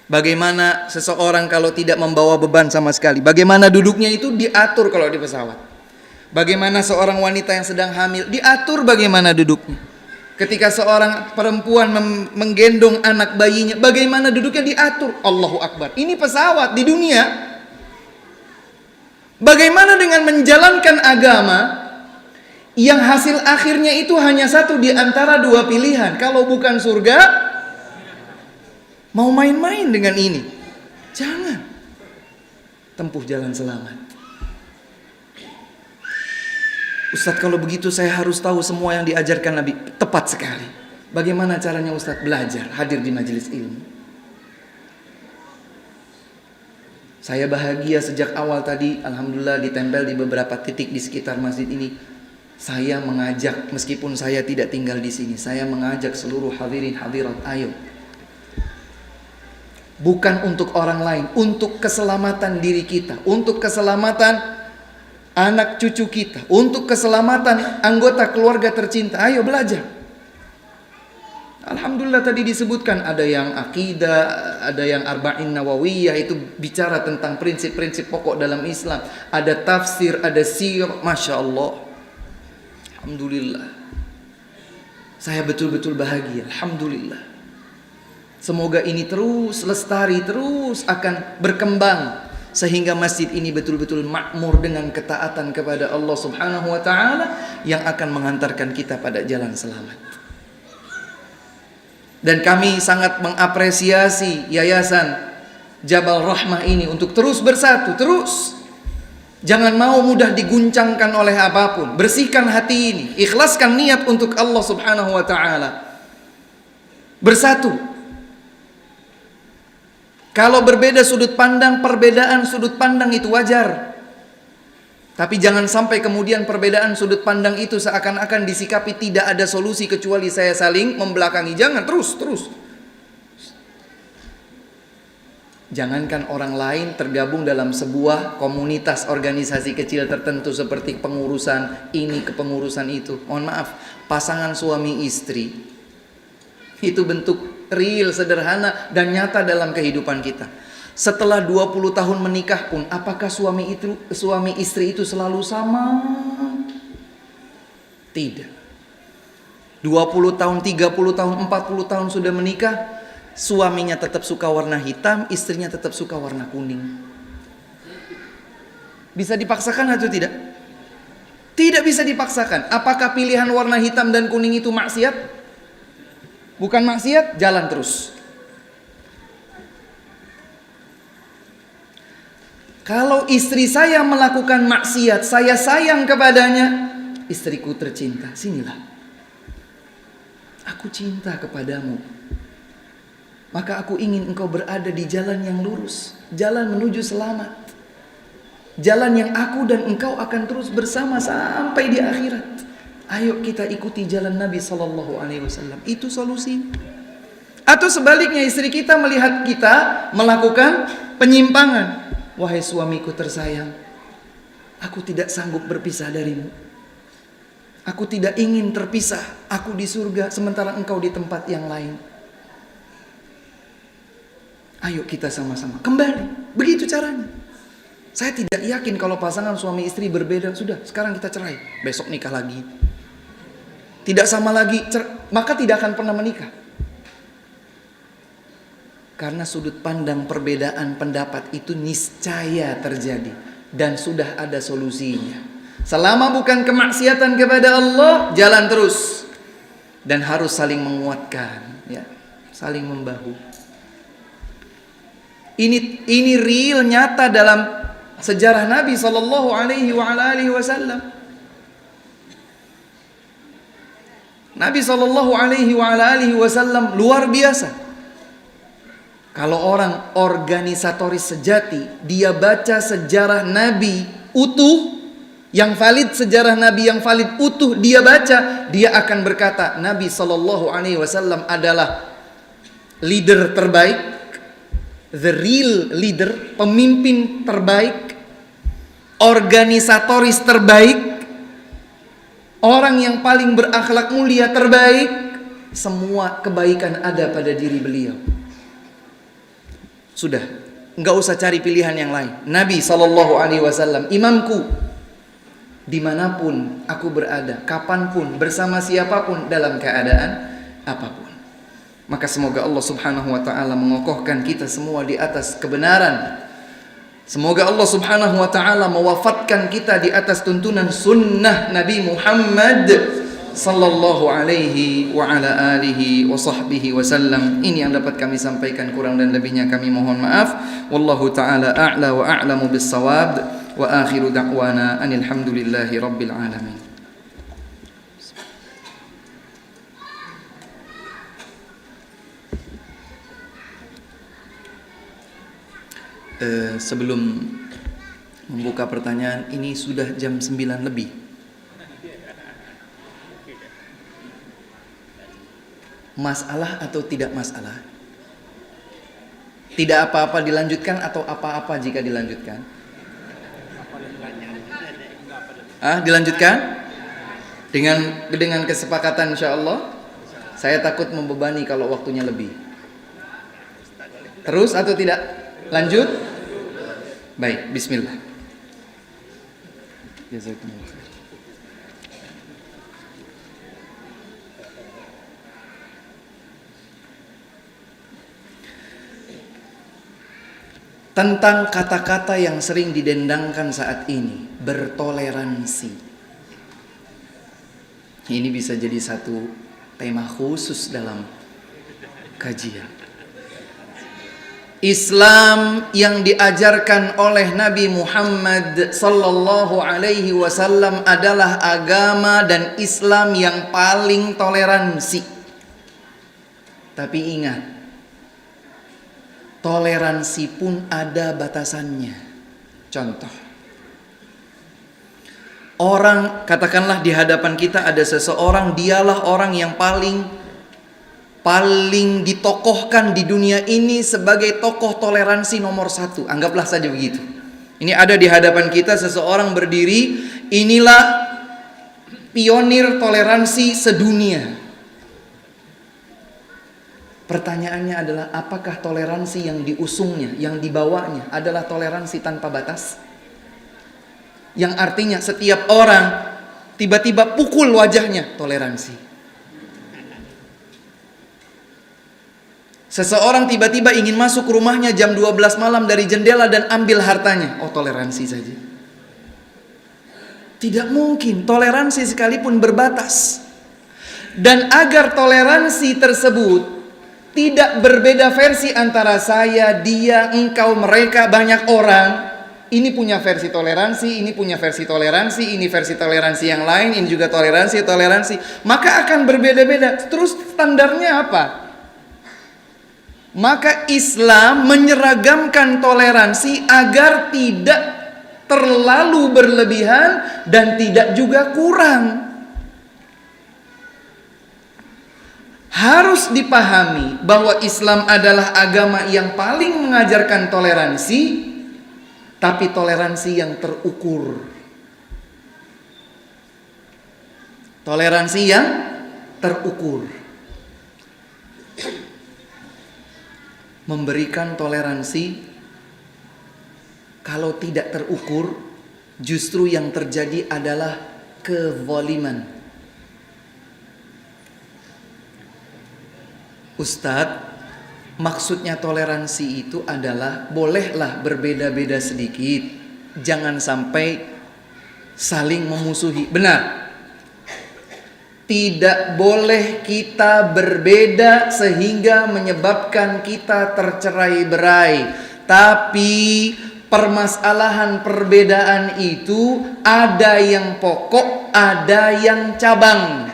Bagaimana seseorang kalau tidak membawa beban sama sekali, bagaimana duduknya itu diatur kalau di pesawat. Bagaimana seorang wanita yang sedang hamil, diatur bagaimana duduknya. Ketika seorang perempuan menggendong anak bayinya, bagaimana duduknya diatur. Allahu Akbar. Ini pesawat di dunia. Bagaimana dengan menjalankan agama yang hasil akhirnya itu hanya satu di antara dua pilihan. Kalau bukan surga, mau main-main dengan ini? Jangan. tempuh jalan selamat. Ustadz, kalau begitu saya harus tahu semua yang diajarkan Nabi. Tepat sekali. Bagaimana caranya Ustadz? Belajar, hadir di majelis ilmu. Saya bahagia sejak awal tadi, alhamdulillah ditempel di beberapa titik di sekitar masjid ini. Saya mengajak, meskipun saya tidak tinggal di sini, saya mengajak seluruh hadirin hadirat, ayo. Bukan untuk orang lain, untuk keselamatan diri kita, untuk keselamatan anak cucu kita, untuk keselamatan anggota keluarga tercinta. Ayo belajar. Alhamdulillah tadi disebutkan ada yang akidah, ada yang arba'in nawawiyah, itu bicara tentang prinsip-prinsip pokok dalam Islam. Ada tafsir, ada sirah, Masya Allah. Alhamdulillah. Saya betul-betul bahagia. Alhamdulillah. Semoga ini terus lestari, terus akan berkembang, sehingga masjid ini betul-betul makmur dengan ketaatan kepada Allah Subhanahu wa ta'ala yang akan mengantarkan kita pada jalan selamat. Dan kami sangat mengapresiasi Yayasan Jabal Rahmah ini untuk terus bersatu, terus. Jangan mau mudah diguncangkan oleh apapun. Bersihkan hati ini, ikhlaskan niat untuk Allah Subhanahu wa ta'ala. Bersatu. Kalau berbeda sudut pandang, perbedaan sudut pandang itu wajar. Tapi jangan sampai kemudian perbedaan sudut pandang itu seakan-akan disikapi tidak ada solusi kecuali saya saling membelakangi. Jangan, terus. Jangankan orang lain tergabung dalam sebuah komunitas organisasi kecil tertentu seperti pengurusan ini, kepengurusan itu. Mohon maaf, pasangan suami istri itu bentuk real, sederhana dan nyata dalam kehidupan kita. Setelah 20 tahun menikah pun, apakah suami istri itu selalu sama? Tidak. 20 tahun, 30 tahun, 40 tahun sudah menikah, suaminya tetap suka warna hitam, istrinya tetap suka warna kuning. Bisa dipaksakan atau tidak? Tidak bisa dipaksakan. Apakah pilihan warna hitam dan kuning itu maksiat? Bukan maksiat, jalan terus. Kalau istri saya melakukan maksiat, saya sayang kepadanya, istriku tercinta, sinilah. Aku cinta kepadamu. Maka aku ingin engkau berada di jalan yang lurus, jalan menuju selamat. Jalan yang aku dan engkau akan terus bersama sampai di akhirat. Ayo kita ikuti jalan Nabi SAW. Itu solusi. Atau sebaliknya, istri kita melihat kita melakukan penyimpangan. Wahai suamiku tersayang, aku tidak sanggup berpisah darimu. Aku tidak ingin terpisah. Aku di surga sementara engkau di tempat yang lain. Ayo kita sama-sama kembali. Begitu caranya. Saya tidak yakin kalau pasangan suami istri berbeda, sudah sekarang kita cerai, besok nikah lagi. Tidak sama lagi, maka tidak akan pernah menikah. Karena sudut pandang perbedaan pendapat itu niscaya terjadi dan sudah ada solusinya. Selama bukan kemaksiatan kepada Allah, jalan terus dan harus saling menguatkan, ya, saling membahu. Ini real nyata dalam sejarah Nabi sallallahu alaihi wasallam. Nabi sallallahu alaihi wasallam luar biasa. Kalau orang organisatoris sejati, dia baca sejarah Nabi utuh, yang valid, sejarah Nabi yang valid utuh dia baca, dia akan berkata Nabi SAW adalah leader terbaik, the real leader, pemimpin terbaik, organisatoris terbaik, orang yang paling berakhlak mulia terbaik. Semua kebaikan ada pada diri beliau. Sudah, enggak usah cari pilihan yang lain. Nabi SAW, imamku, dimanapun aku berada, kapanpun, bersama siapapun, dalam keadaan apapun. Maka semoga Allah Subhanahu wa ta'ala mengokohkan kita semua di atas kebenaran. Semoga Allah Subhanahu wa ta'ala mewafatkan kita di atas tuntunan sunnah Nabi Muhammad sallallahu alaihi wa ala alihi wa sahbihi wasallam. Ini yang dapat kami sampaikan, kurang dan lebihnya kami mohon maaf. Wallahu ta'ala a'la wa a'lamu bis-shawab. Wa akhiru da'wana anil hamdulillahi rabbil alamin. Sebelum membuka pertanyaan, ini sudah jam 9 lebih. Masalah atau tidak masalah? Tidak apa-apa dilanjutkan atau apa-apa jika dilanjutkan? Dilanjutkan? Dengan kesepakatan insyaallah. Saya takut membebani kalau waktunya lebih. Terus atau tidak? Lanjut? Baik, bismillah. Jazakumullah khair. Tentang kata-kata yang sering didendangkan saat ini, bertoleransi. Ini bisa jadi satu tema khusus dalam kajian. Islam yang diajarkan oleh Nabi Muhammad sallallahu alaihi wasallam adalah agama dan Islam yang paling toleransi. Tapi ingat, toleransi pun ada batasannya. Contoh, orang, katakanlah di hadapan kita ada seseorang, dialah orang yang paling ditokohkan di dunia ini sebagai tokoh toleransi nomor 1. Anggaplah saja begitu. Ini ada di hadapan kita seseorang berdiri, inilah pionir toleransi sedunia. Pertanyaannya adalah, apakah toleransi yang diusungnya, yang dibawanya adalah toleransi tanpa batas? Yang artinya setiap orang tiba-tiba pukul wajahnya, toleransi. Seseorang tiba-tiba ingin masuk rumahnya jam 12 malam dari jendela dan ambil hartanya. Oh, toleransi saja. Tidak mungkin, toleransi sekalipun berbatas. Dan agar toleransi tersebut tidak berbeda versi antara saya, dia, engkau, mereka, banyak orang. Ini punya versi toleransi, ini punya versi toleransi, ini versi toleransi yang lain, ini juga toleransi. Maka akan berbeda-beda. Terus standarnya apa? Maka Islam menyeragamkan toleransi agar tidak terlalu berlebihan dan tidak juga kurang. Harus dipahami bahwa Islam adalah agama yang paling mengajarkan toleransi, tapi toleransi yang terukur. Toleransi yang terukur. Memberikan toleransi kalau tidak terukur, justru yang terjadi adalah kezaliman. Ustadz, maksudnya toleransi itu adalah bolehlah berbeda-beda sedikit, jangan sampai saling memusuhi. Benar. Tidak boleh kita berbeda sehingga menyebabkan kita tercerai-berai. Tapi permasalahan perbedaan itu ada yang pokok, ada yang cabang.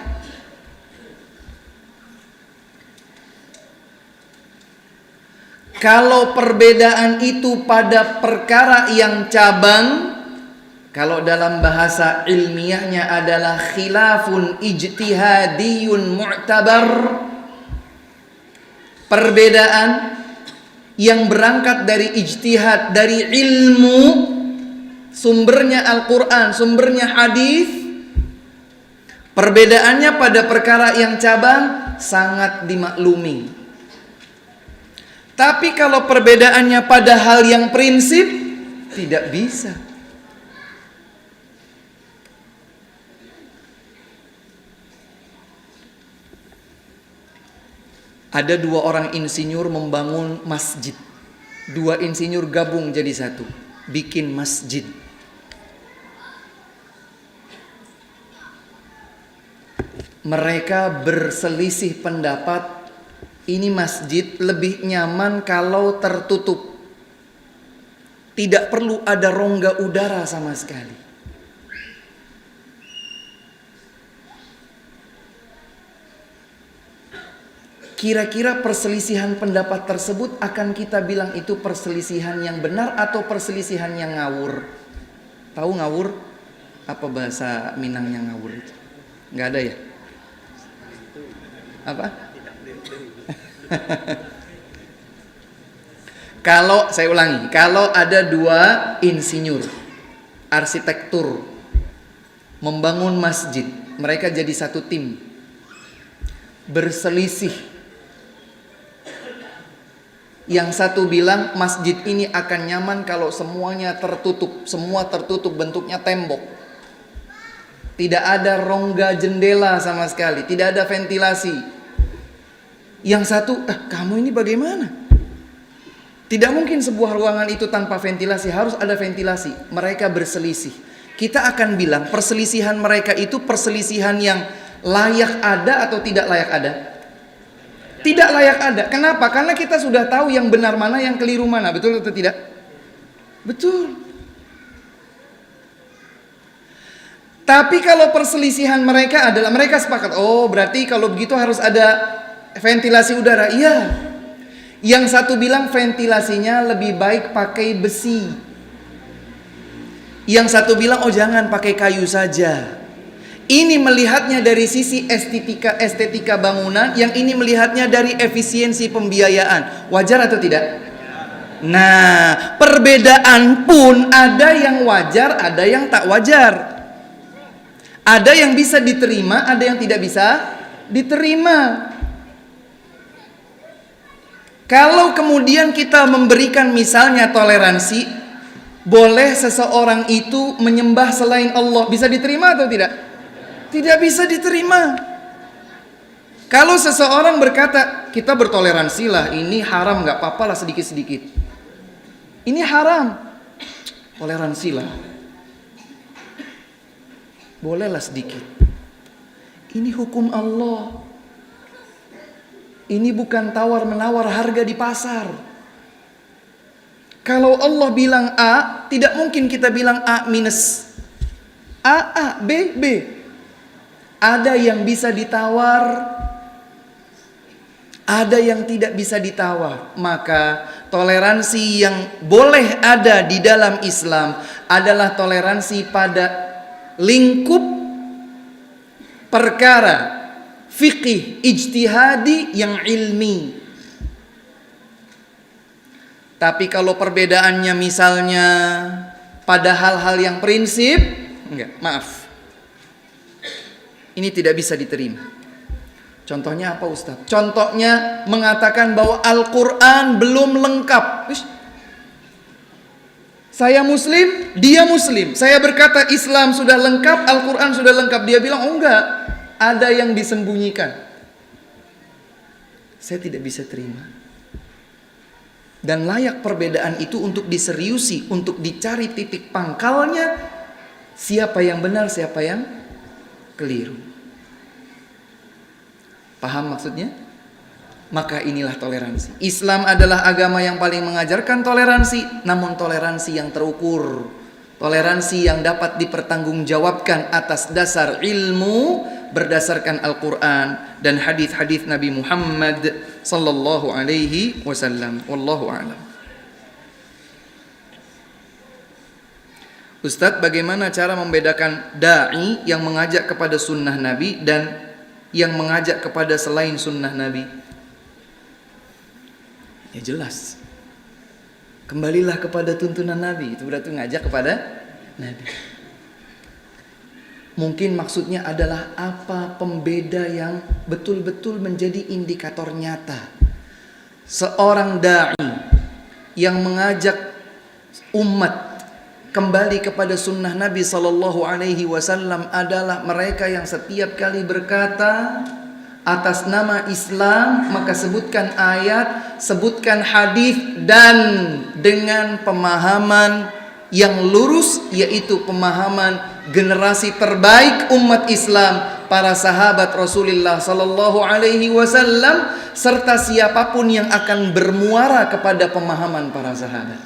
Kalau perbedaan itu pada perkara yang cabang, kalau dalam bahasa ilmiahnya adalah khilafun ijtihadiyun mu'tabar, perbedaan yang berangkat dari ijtihad, dari ilmu, sumbernya Al-Quran, sumbernya hadis. Perbedaannya pada perkara yang cabang sangat dimaklumi. Tapi kalau perbedaannya pada hal yang prinsip, tidak bisa. Ada 2 orang insinyur membangun masjid. 2 insinyur gabung jadi satu, bikin masjid. Mereka berselisih pendapat, ini masjid lebih nyaman kalau tertutup. Tidak perlu ada rongga udara sama sekali. Kira-kira perselisihan pendapat tersebut akan kita bilang itu perselisihan yang benar atau perselisihan yang ngawur? Tahu ngawur? Apa bahasa Minangnya ngawur itu? Nggak ada ya? Apa? Kalau saya ulangi, kalau ada dua insinyur arsitektur membangun masjid, mereka jadi satu tim, berselisih. Yang satu bilang masjid ini akan nyaman kalau semuanya tertutup, semua tertutup, bentuknya tembok, tidak ada rongga jendela sama sekali, tidak ada ventilasi. Yang satu, kamu ini bagaimana? Tidak mungkin sebuah ruangan itu tanpa ventilasi, harus ada ventilasi. Mereka berselisih. Kita akan bilang perselisihan mereka itu perselisihan yang layak ada atau tidak layak ada? Tidak layak ada. Kenapa? Karena kita sudah tahu yang benar mana, yang keliru mana. Betul atau tidak? Betul. Tapi kalau perselisihan mereka adalah mereka sepakat, oh berarti kalau begitu harus ada ventilasi udara. Iya. Yang satu bilang ventilasinya lebih baik pakai besi. Yang satu bilang oh jangan pakai kayu saja. Ini melihatnya dari sisi estetika bangunan, yang ini melihatnya dari efisiensi pembiayaan. Wajar atau tidak? Nah, perbedaan pun ada yang wajar, ada yang tak wajar. Ada yang bisa diterima, ada yang tidak bisa diterima. Kalau kemudian kita memberikan misalnya toleransi, boleh seseorang itu menyembah selain Allah, bisa diterima atau tidak? Tidak bisa diterima. Kalau seseorang berkata, kita bertoleransi lah, ini haram, gak apa-apa lah sedikit-sedikit. Ini haram, toleransi lah, bolehlah sedikit. Ini hukum Allah. Ini bukan tawar-menawar harga di pasar. Kalau Allah bilang A, tidak mungkin kita bilang A minus. A, B, B. Ada yang bisa ditawar, ada yang tidak bisa ditawar. Maka toleransi yang boleh ada di dalam Islam adalah toleransi pada lingkup perkara fikih ijtihadi yang ilmi. Tapi kalau perbedaannya misalnya pada hal-hal yang prinsip, enggak, maaf, ini tidak bisa diterima. Contohnya apa Ustaz? Contohnya mengatakan bahwa Al-Quran belum lengkap. Saya Muslim, dia Muslim. Saya berkata Islam sudah lengkap, Al-Quran sudah lengkap. Dia bilang, oh enggak, ada yang disembunyikan. Saya tidak bisa terima. Dan layak perbedaan itu untuk diseriusi, untuk dicari titik pangkalnya. Siapa yang benar, siapa yang keliru. Paham maksudnya? Maka inilah toleransi. Islam adalah agama yang paling mengajarkan toleransi, namun toleransi yang terukur. Toleransi yang dapat dipertanggungjawabkan atas dasar ilmu berdasarkan Al-Quran dan hadis-hadis Nabi Muhammad sallallahu alaihi wasallam. Wallahu a'lam. Ustadz, bagaimana cara membedakan da'i yang mengajak kepada sunnah Nabi dan yang mengajak kepada selain sunnah Nabi? Ya jelas, kembalilah kepada tuntunan Nabi. Itu berarti ngajak kepada Nabi. Mungkin maksudnya adalah apa pembeda yang betul-betul menjadi indikator nyata. Seorang da'i yang mengajak umat kembali kepada sunnah Nabi Sallallahu Alaihi Wasallam adalah mereka yang setiap kali berkata atas nama Islam, maka sebutkan ayat, sebutkan hadis, dan dengan pemahaman yang lurus, yaitu pemahaman generasi terbaik umat Islam, para sahabat Rasulullah Sallallahu Alaihi Wasallam, serta siapapun yang akan bermuara kepada pemahaman para sahabat.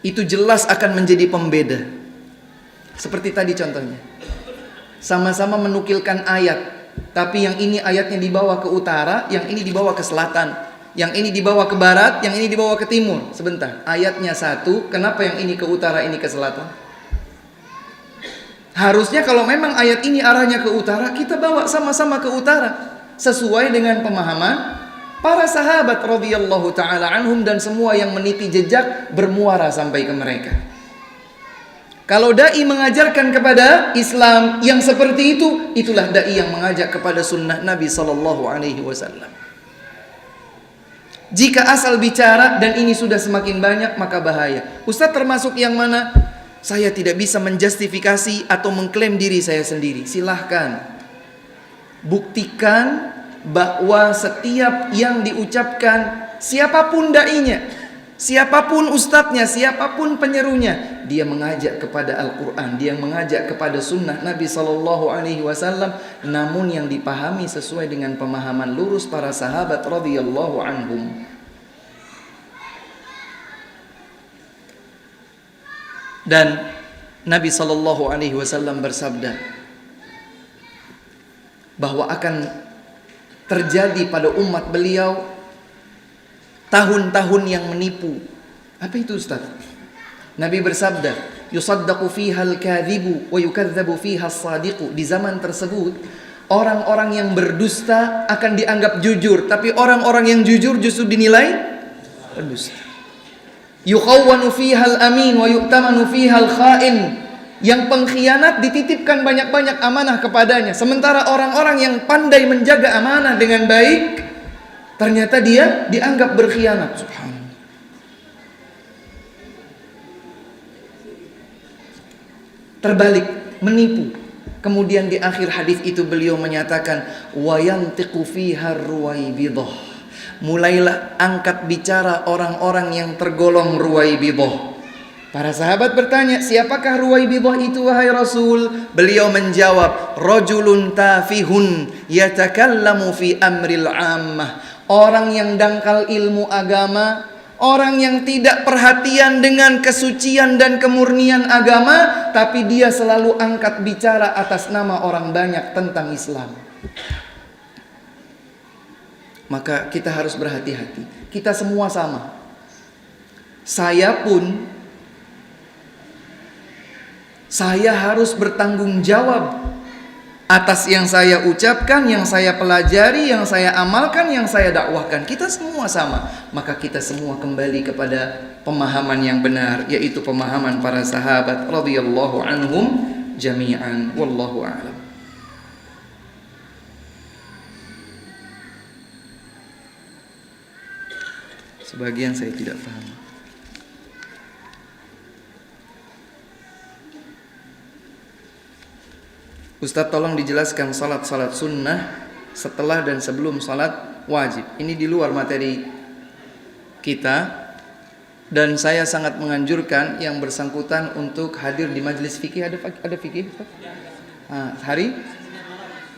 itu jelas akan menjadi pembeda. Seperti tadi contohnya, sama-sama menukilkan ayat, tapi yang ini ayatnya dibawa ke utara, yang ini dibawa ke selatan, yang ini dibawa ke barat, yang ini dibawa ke timur. Sebentar, ayatnya satu, kenapa yang ini ke utara, ini ke selatan? Harusnya kalau memang ayat ini arahnya ke utara, kita bawa sama-sama ke utara, sesuai dengan pemahaman para sahabat radhiyallahu taala anhum dan semua yang meniti jejak bermuara sampai ke mereka. Kalau dai mengajarkan kepada Islam yang seperti itu, itulah dai yang mengajak kepada sunnah Nabi sallallahu alaihi wasallam. Jika asal bicara dan ini sudah semakin banyak, maka bahaya. Ustaz termasuk yang mana? Saya tidak bisa menjustifikasi atau mengklaim diri saya sendiri. Silahkan buktikan bahwa setiap yang diucapkan, siapapun dai-nya, siapapun ustadznya, siapapun penyerunya, dia mengajak kepada Al-Quran, dia mengajak kepada sunnah Nabi SAW, namun yang dipahami sesuai dengan pemahaman lurus para sahabat radhiyallahu anhum. Dan Nabi SAW bersabda bahwa akan terjadi pada umat beliau tahun-tahun yang menipu. Apa itu Ustaz? Nabi bersabda, yusaddaqu fiha al-kadhibu wa yukadzabu fiha as-sadiqu. Di zaman tersebut orang-orang yang berdusta akan dianggap jujur, tapi orang-orang yang jujur justru dinilai berdusta. Yukhawwanu fiha al-amin wa yu'tamanu fiha al-kha'in. Yang pengkhianat dititipkan banyak-banyak amanah kepadanya. Sementara orang-orang yang pandai menjaga amanah dengan baik, ternyata dia dianggap berkhianat. Subhanallah. Terbalik, menipu. Kemudian di akhir hadis itu beliau menyatakan, wa yantiqu fiha ruwaibidah. Mulailah angkat bicara orang-orang yang tergolong ruwaibidah. Para sahabat bertanya, siapakah ruwaibidah itu wahai Rasul? Beliau menjawab, rajulun tafihun yatakallamu fi amril ammah. Orang yang dangkal ilmu agama, orang yang tidak perhatian dengan kesucian dan kemurnian agama, tapi dia selalu angkat bicara atas nama orang banyak tentang Islam. Maka kita harus berhati-hati. Kita semua sama. Saya harus bertanggung jawab atas yang saya ucapkan, yang saya pelajari, yang saya amalkan, yang saya dakwahkan. Kita semua sama. Maka kita semua kembali kepada pemahaman yang benar, yaitu pemahaman para sahabat radhiyallahu anhum jami'an. Wallahu a'lam. Sebagian saya tidak paham. Ustaz tolong dijelaskan salat sunnah setelah dan sebelum salat wajib. Ini di luar materi kita, dan saya sangat menganjurkan yang bersangkutan untuk hadir di majelis fikih. Ada fikih Ustaz?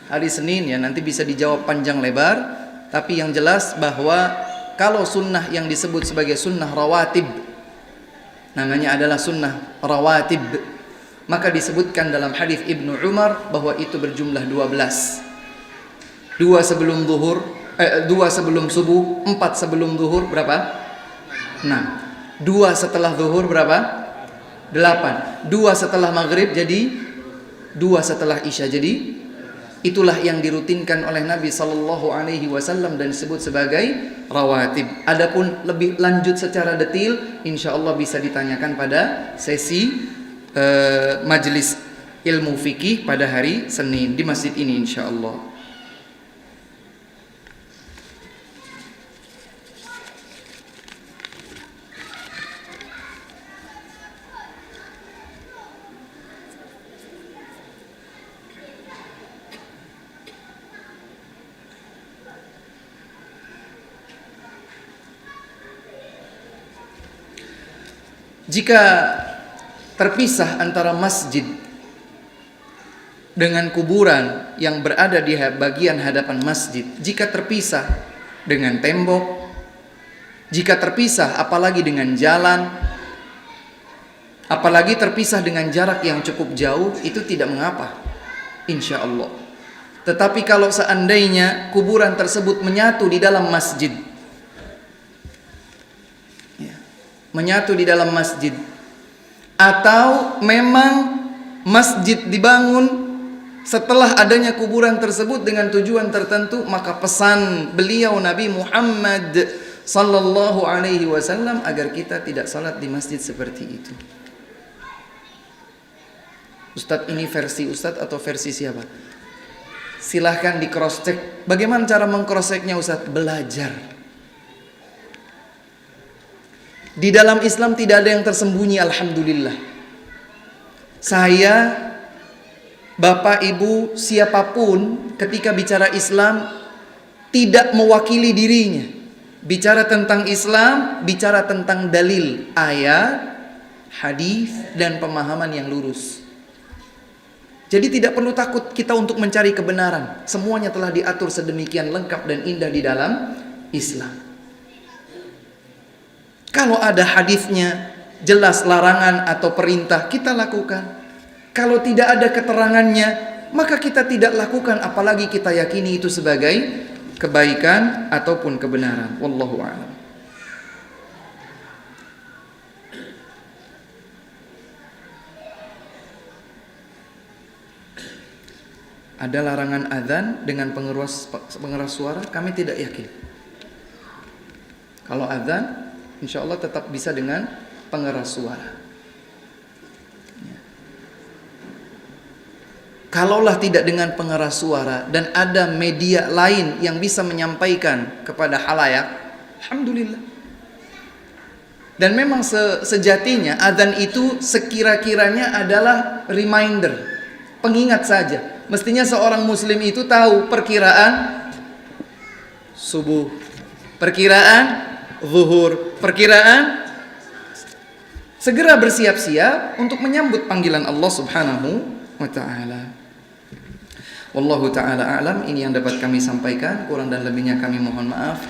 Hari Senin ya, nanti bisa dijawab panjang lebar. Tapi yang jelas bahwa kalau sunnah yang disebut sebagai sunnah rawatib, namanya adalah sunnah rawatib, maka disebutkan dalam hadis Ibnu Umar bahwa itu berjumlah 12. 2 sebelum zuhur, 2 sebelum subuh, 4 sebelum zuhur, berapa? 6. 2 setelah zuhur berapa? 8. 2 setelah maghrib jadi 2 setelah isya jadi. Itulah yang dirutinkan oleh Nabi sallallahu alaihi wasallam dan disebut sebagai rawatib. Adapun lebih lanjut secara detail insyaallah bisa ditanyakan pada sesi majelis ilmu fikih pada hari Senin di masjid ini insyaallah. Jika terpisah antara masjid dengan kuburan yang berada di bagian hadapan masjid, jika terpisah dengan tembok, jika terpisah apalagi dengan jalan, Apalagi terpisah dengan jarak yang cukup jauh, itu tidak mengapa, insya Allah. Tetapi kalau seandainya kuburan tersebut menyatu di dalam masjid, menyatu di dalam masjid, atau memang masjid dibangun setelah adanya kuburan tersebut dengan tujuan tertentu, maka pesan beliau Nabi Muhammad sallallahu alaihi wasallam agar kita tidak salat di masjid seperti itu. Ustadz, ini versi Ustadz atau versi siapa? Silahkan di cross check. Bagaimana cara meng-cross checknya Ustadz? Belajar. Di dalam Islam tidak ada yang tersembunyi, alhamdulillah. Saya, Bapak, Ibu, siapapun ketika bicara Islam tidak mewakili dirinya. Bicara tentang Islam, bicara tentang dalil, ayat, hadis, dan pemahaman yang lurus. Jadi tidak perlu takut kita untuk mencari kebenaran. Semuanya telah diatur sedemikian lengkap dan indah di dalam Islam. Kalau ada hadisnya jelas larangan atau perintah, kita lakukan. Kalau tidak ada keterangannya, maka kita tidak lakukan, apalagi kita yakini itu sebagai kebaikan ataupun kebenaran. Wallahu a'lam. Ada larangan azan dengan pengeras suara? Kami tidak yakin. Kalau azan, insya Allah tetap bisa dengan pengeras suara. Kalaulah tidak dengan pengeras suara dan ada media lain yang bisa menyampaikan kepada halayak, alhamdulillah. Dan memang sejatinya azan itu sekira-kiranya adalah reminder, pengingat saja. Mestinya seorang muslim itu tahu perkiraan subuh, perkiraan zuhur, perkiraan, segera bersiap-siap untuk menyambut panggilan Allah Subhanahu wa ta'ala. Wallahu ta'ala a'lam. Ini yang dapat kami sampaikan, kurang dan lebihnya kami mohon maaf.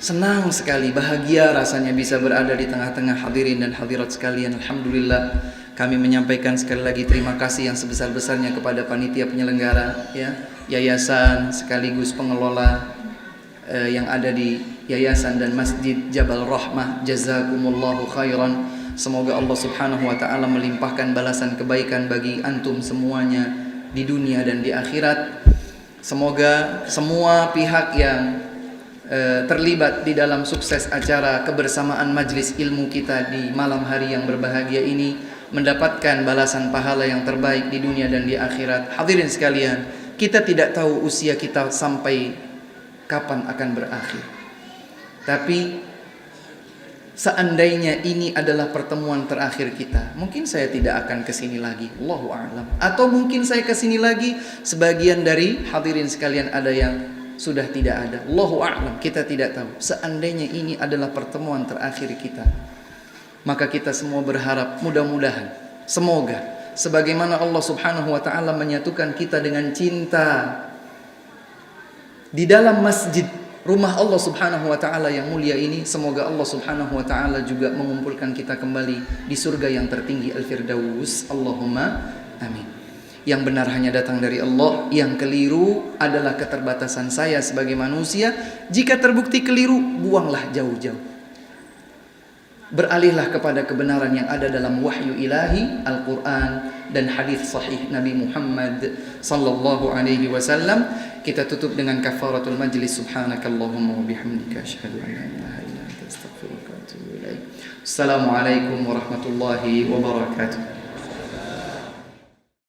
Senang sekali, bahagia rasanya bisa berada di tengah-tengah hadirin dan hadirat sekalian. Alhamdulillah, kami menyampaikan sekali lagi terima kasih yang sebesar-besarnya kepada panitia penyelenggara, ya, yayasan sekaligus pengelola yang ada di yayasan dan Masjid Jabal Rahmah. Jazakumullahu khairan. Semoga Allah Subhanahu wa taala melimpahkan balasan kebaikan bagi antum semuanya di dunia dan di akhirat. Semoga semua pihak yang terlibat di dalam sukses acara kebersamaan majlis ilmu kita di malam hari yang berbahagia ini mendapatkan balasan pahala yang terbaik di dunia dan di akhirat. Hadirin sekalian, kita tidak tahu usia kita sampai kapan akan berakhir. Tapi seandainya ini adalah pertemuan terakhir kita, mungkin saya tidak akan kesini lagi, Allahu a'lam. Atau mungkin saya kesini lagi, sebagian dari hadirin sekalian ada yang sudah tidak ada, Allahu a'lam, kita tidak tahu. Seandainya ini adalah pertemuan terakhir kita, maka kita semua berharap mudah-mudahan, semoga sebagaimana Allah Subhanahu wa taala menyatukan kita dengan cinta di dalam masjid rumah Allah Subhanahu wa taala yang mulia ini, semoga Allah Subhanahu wa taala juga mengumpulkan kita kembali di surga yang tertinggi Al-Firdaus. Allahumma amin. Yang benar hanya datang dari Allah, yang keliru adalah keterbatasan saya sebagai manusia. Jika terbukti keliru, buanglah jauh-jauh. Beralihlah kepada kebenaran yang ada dalam wahyu ilahi, Al-Quran dan hadis sahih Nabi Muhammad sallallahu alaihi wasallam. Kita tutup dengan kafaratul majlis. Subhanakallahumma wa bihamdika asyhadu an la ilaha illa anta astaghfiruka wa atubu ilaik. Assalamualaikum warahmatullahi wabarakatuh.